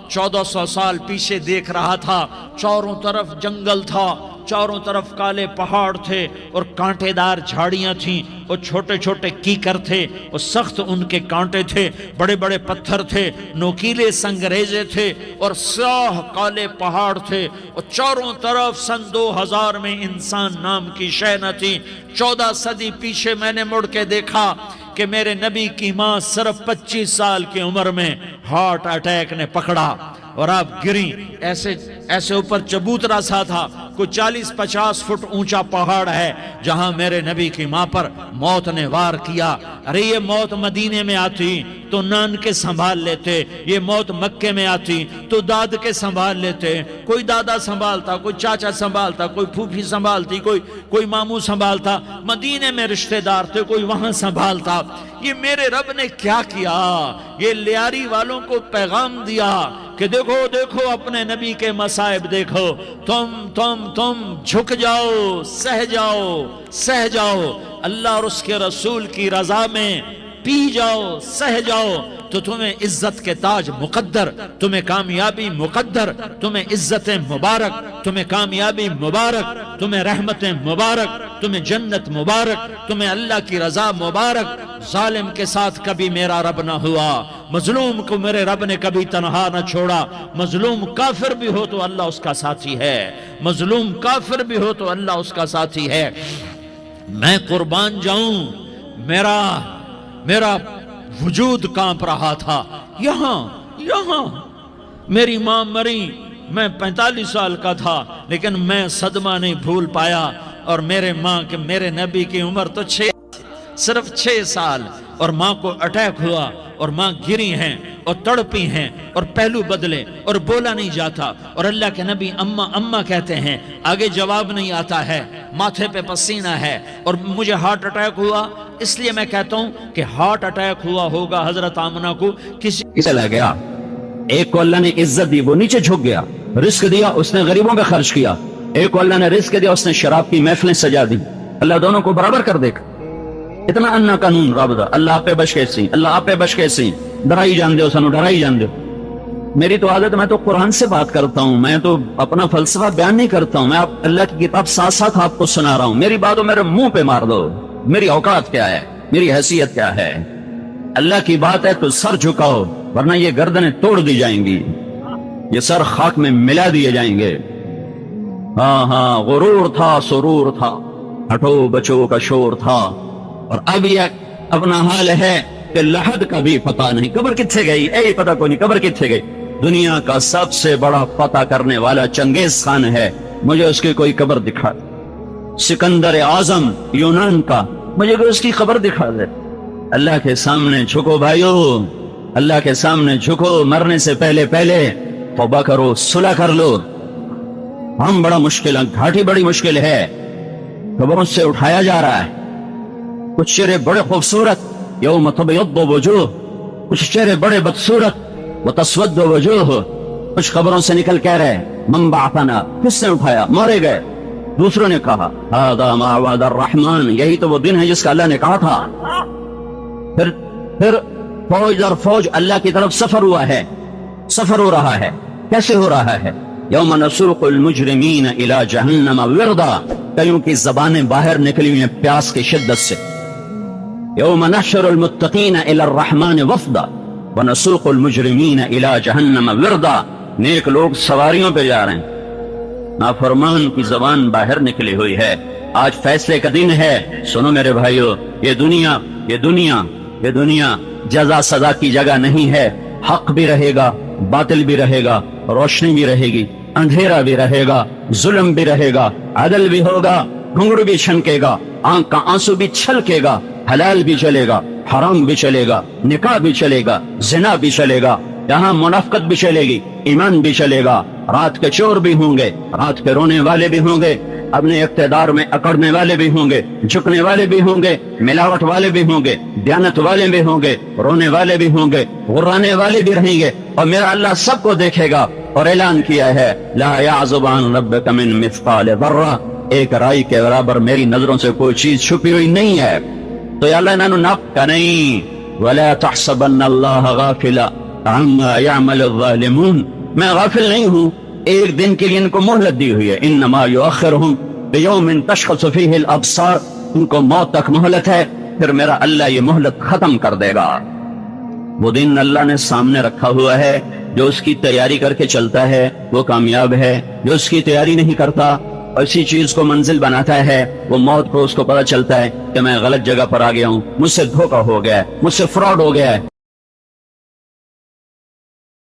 1400 سال پیچھے دیکھ رہا تھا، چاروں طرف جنگل تھا، چاروں طرف کالے پہاڑ تھے اور کانٹے دار جھاڑیاں تھیں، اور چھوٹے چھوٹے کیکر تھے، اور سخت ان کے کانٹے تھے، بڑے بڑے پتھر تھے، نوکیلے سنگریزے تھے، اور سیاہ کالے پہاڑ تھے، اور چاروں طرف سن 2000 میں انسان نام کی شے نہ تھی۔ 14 صدی پیچھے میں نے مڑ کے دیکھا کہ میرے نبی کی ماں صرف 25 سال کی عمر میں ہارٹ اٹیک نے پکڑا اور آپ گریں۔ ایسے اوپر چبوترا سا تھا، کوئی 40-50 فٹ اونچا پہاڑ ہے جہاں میرے نبی کی ماں پر موت نے وار کیا۔ ارے یہ موت مدینے میں آتی تو نان کے سنبھال لیتے، یہ موت مکے میں آتی تو داد کے سنبھال لیتے، کوئی دادا سنبھالتا، کوئی چاچا سنبھالتا، کوئی پھوپھی سنبھالتی، کوئی ماموں سنبھالتا، مدینے میں رشتہ دار تھے، کوئی وہاں سنبھالتا۔ یہ میرے رب نے کیا کیا؟ یہ لیاری والوں کو پیغام دیا کہ دیکھو دیکھو اپنے نبی کے مصائب دیکھو، تم جھک جاؤ، سہ جاؤ، اللہ اور اس کے رسول کی رضا میں پی جاؤ، سہ جاؤ، تو تمہیں عزت کے تاج مقدر، تمہیں کامیابی مقدر، تمہیں عزت مبارک، تمہیں کامیابی مبارک، تمہیں رحمت مبارک، تمہیں جنت مبارک، تمہیں اللہ کی رضا مبارک۔ ظالم کے ساتھ کبھی میرا رب نہ ہوا، مظلوم کو میرے رب نے کبھی تنہا نہ چھوڑا۔ مظلوم کافر بھی ہو تو اللہ اس کا ساتھی ہے، مظلوم کافر بھی ہو تو اللہ اس کا ساتھی ہے۔ میں قربان جاؤں، میرا وجود کانپ رہا تھا۔ یہاں میری ماں مری، میں 45 سال کا تھا، لیکن میں صدمہ نہیں بھول پایا، اور میرے نبی کی عمر تو صرف 6 سال، اور ماں کو اٹیک ہوا اور ماں گری ہیں اور تڑپی ہیں اور پہلو بدلے اور بولا نہیں جاتا، اور اللہ کے نبی اماں اماں کہتے ہیں، آگے جواب نہیں آتا ہے، ماتھے پہ پسینہ ہے، اور مجھے ہارٹ اٹیک ہوا۔ اس لیے میں کہتا ہوں کہ ہارٹ اٹیک ہوا ہوگا حضرت آمنہ کو کسی چلا گیا، ایک کو اللہ نے عزت دی، وہ نیچے جھک گیا، رزق دیا اس نے غریبوں پہ خرچ کیا، ایک کو اللہ نے رزق دیا اس نے شراب کی محفلیں سجا دی، اللہ دونوں کو برابر کر دے گا۔ اتنا انا قانون رابطہ، اللہ آپ پہ بچ کے سی، اللہ آپ پہ بچ کے سی، ڈرائی جان دے سانو، ڈرائی جان دے۔ میری تو عادت، میں تو قرآن سے بات کرتا ہوں، میں تو اپنا فلسفہ بیان نہیں کرتا ہوں، میں اللہ کی کتاب ساتھ ساتھ آپ کو سنا رہا ہوں، میری باتوں میرے منہ پہ مار دو، میری اوقات کیا ہے، میری حیثیت کیا ہے۔ اللہ کی بات ہے تو سر جھکاؤ، ورنہ یہ گردنیں توڑ دی جائیں گی، یہ سر خاک میں ملا دیے جائیں گے۔ ہاں غرور تھا، سرور تھا، ہٹو بچو کا شور تھا، اور اب یہ اپنا حال ہے کہ لحد کا بھی پتہ نہیں، قبر کتھے گئی، اے پتہ کوئی نہیں قبر کتھے گئی۔ دنیا کا سب سے بڑا پتہ کرنے والا چنگیز خان ہے، مجھے اس کی کوئی قبر دکھا دے۔ سکندر اعظم یونان کا، مجھے کوئی اس کی قبر دکھا دے۔ اللہ کے سامنے جھکو بھائیو، اللہ کے سامنے جھکو، مرنے سے پہلے توبہ کرو، صلح کر لو۔ ہم بڑا مشکل ہے، گھاٹی بڑی مشکل ہے، قبروں سے اٹھایا جا رہا ہے۔ کچھ چہرے بڑے خوبصورت، یوم تبیض وجوہ، کچھ چہرے بڑے بدصورت، وتسود وجوہ، کچھ قبروں سے نکل کہہ رہے من بعثنا، کس نے اٹھایا، مارے گئے۔ دوسروں نے کہا ھذا ما وعد الرحمن، یہی تو وہ دن ہے جس کا اللہ نے کہا تھا۔ پھر فوج در فوج اللہ کی طرف سفر ہوا ہے، سفر ہو رہا ہے۔ کیسے ہو رہا ہے؟ یوم نسوق المجرمین الی جہنم وردا، کئیوں کی زبانیں باہر نکلی ہوئی ہیں پیاس کی شدت سے۔ یوم نحشر المتقین الی الرحمن وفدا ونسوق المجرمین الی جہنم وردا، نیک لوگ سواریوں پہ جا رہے ہیں، نافرمان کی زبان باہر نکلی ہوئی ہے۔ آج فیصلے کا دن ہے، سنو میرے بھائیو، یہ دنیا جزا سزا کی جگہ نہیں ہے، حق بھی رہے گا، باطل بھی رہے گا، روشنی بھی رہے گی، اندھیرا بھی رہے گا، ظلم بھی رہے گا، عدل بھی ہوگا، گھنگرو بھی چھنکے گا، آنکھ کا آنسو بھی چھلکے گا، حلال بھی چلے گا، حرام بھی چلے گا، نکاح بھی چلے گا، زنا بھی چلے گا، یہاں منافقت بھی چلے گی، ایمان بھی چلے گا، رات کے چور بھی ہوں گے، رات کے رونے والے بھی ہوں گے، اپنے اقتدار میں اکڑنے والے بھی ہوں گے، جھکنے والے بھی ہوں گے، ملاوٹ والے بھی ہوں گے، دیانت والے بھی ہوں گے، رونے والے بھی ہوں گے، غرانے والے بھی رہیں گے، اور میرا اللہ سب کو دیکھے گا۔ اور اعلان کیا ہے لا یعزب عن ربک من مثقال ذرہ، ایک رائی کے برابر میری نظروں سے کوئی چیز چھپی ہوئی نہیں ہے۔ تو یا اللہ انہوں ناپ کا نہیں، ولا تحسبن اللہ غافلا عما يعمل الظالمون، میں غافل نہیں ہوں، ایک دن کے لیے ان کو مہلت دی ہوئی ہے، انما یؤخرهم بیوم تشخص فیہ الابصار، ان کو موت تک مہلت ہے، پھر میرا اللہ یہ مہلت ختم کر دے گا۔ وہ دن اللہ نے سامنے رکھا ہوا ہے، جو اس کی تیاری کر کے چلتا ہے وہ کامیاب ہے، جو اس کی تیاری نہیں کرتا اور اسی چیز کو منزل بناتا ہے، وہ موت کو اس کو پتہ چلتا ہے کہ میں غلط جگہ پر آ گیا ہوں، مجھ سے دھوکہ ہو گیا ہے، مجھ سے فراڈ ہو گیا ہے۔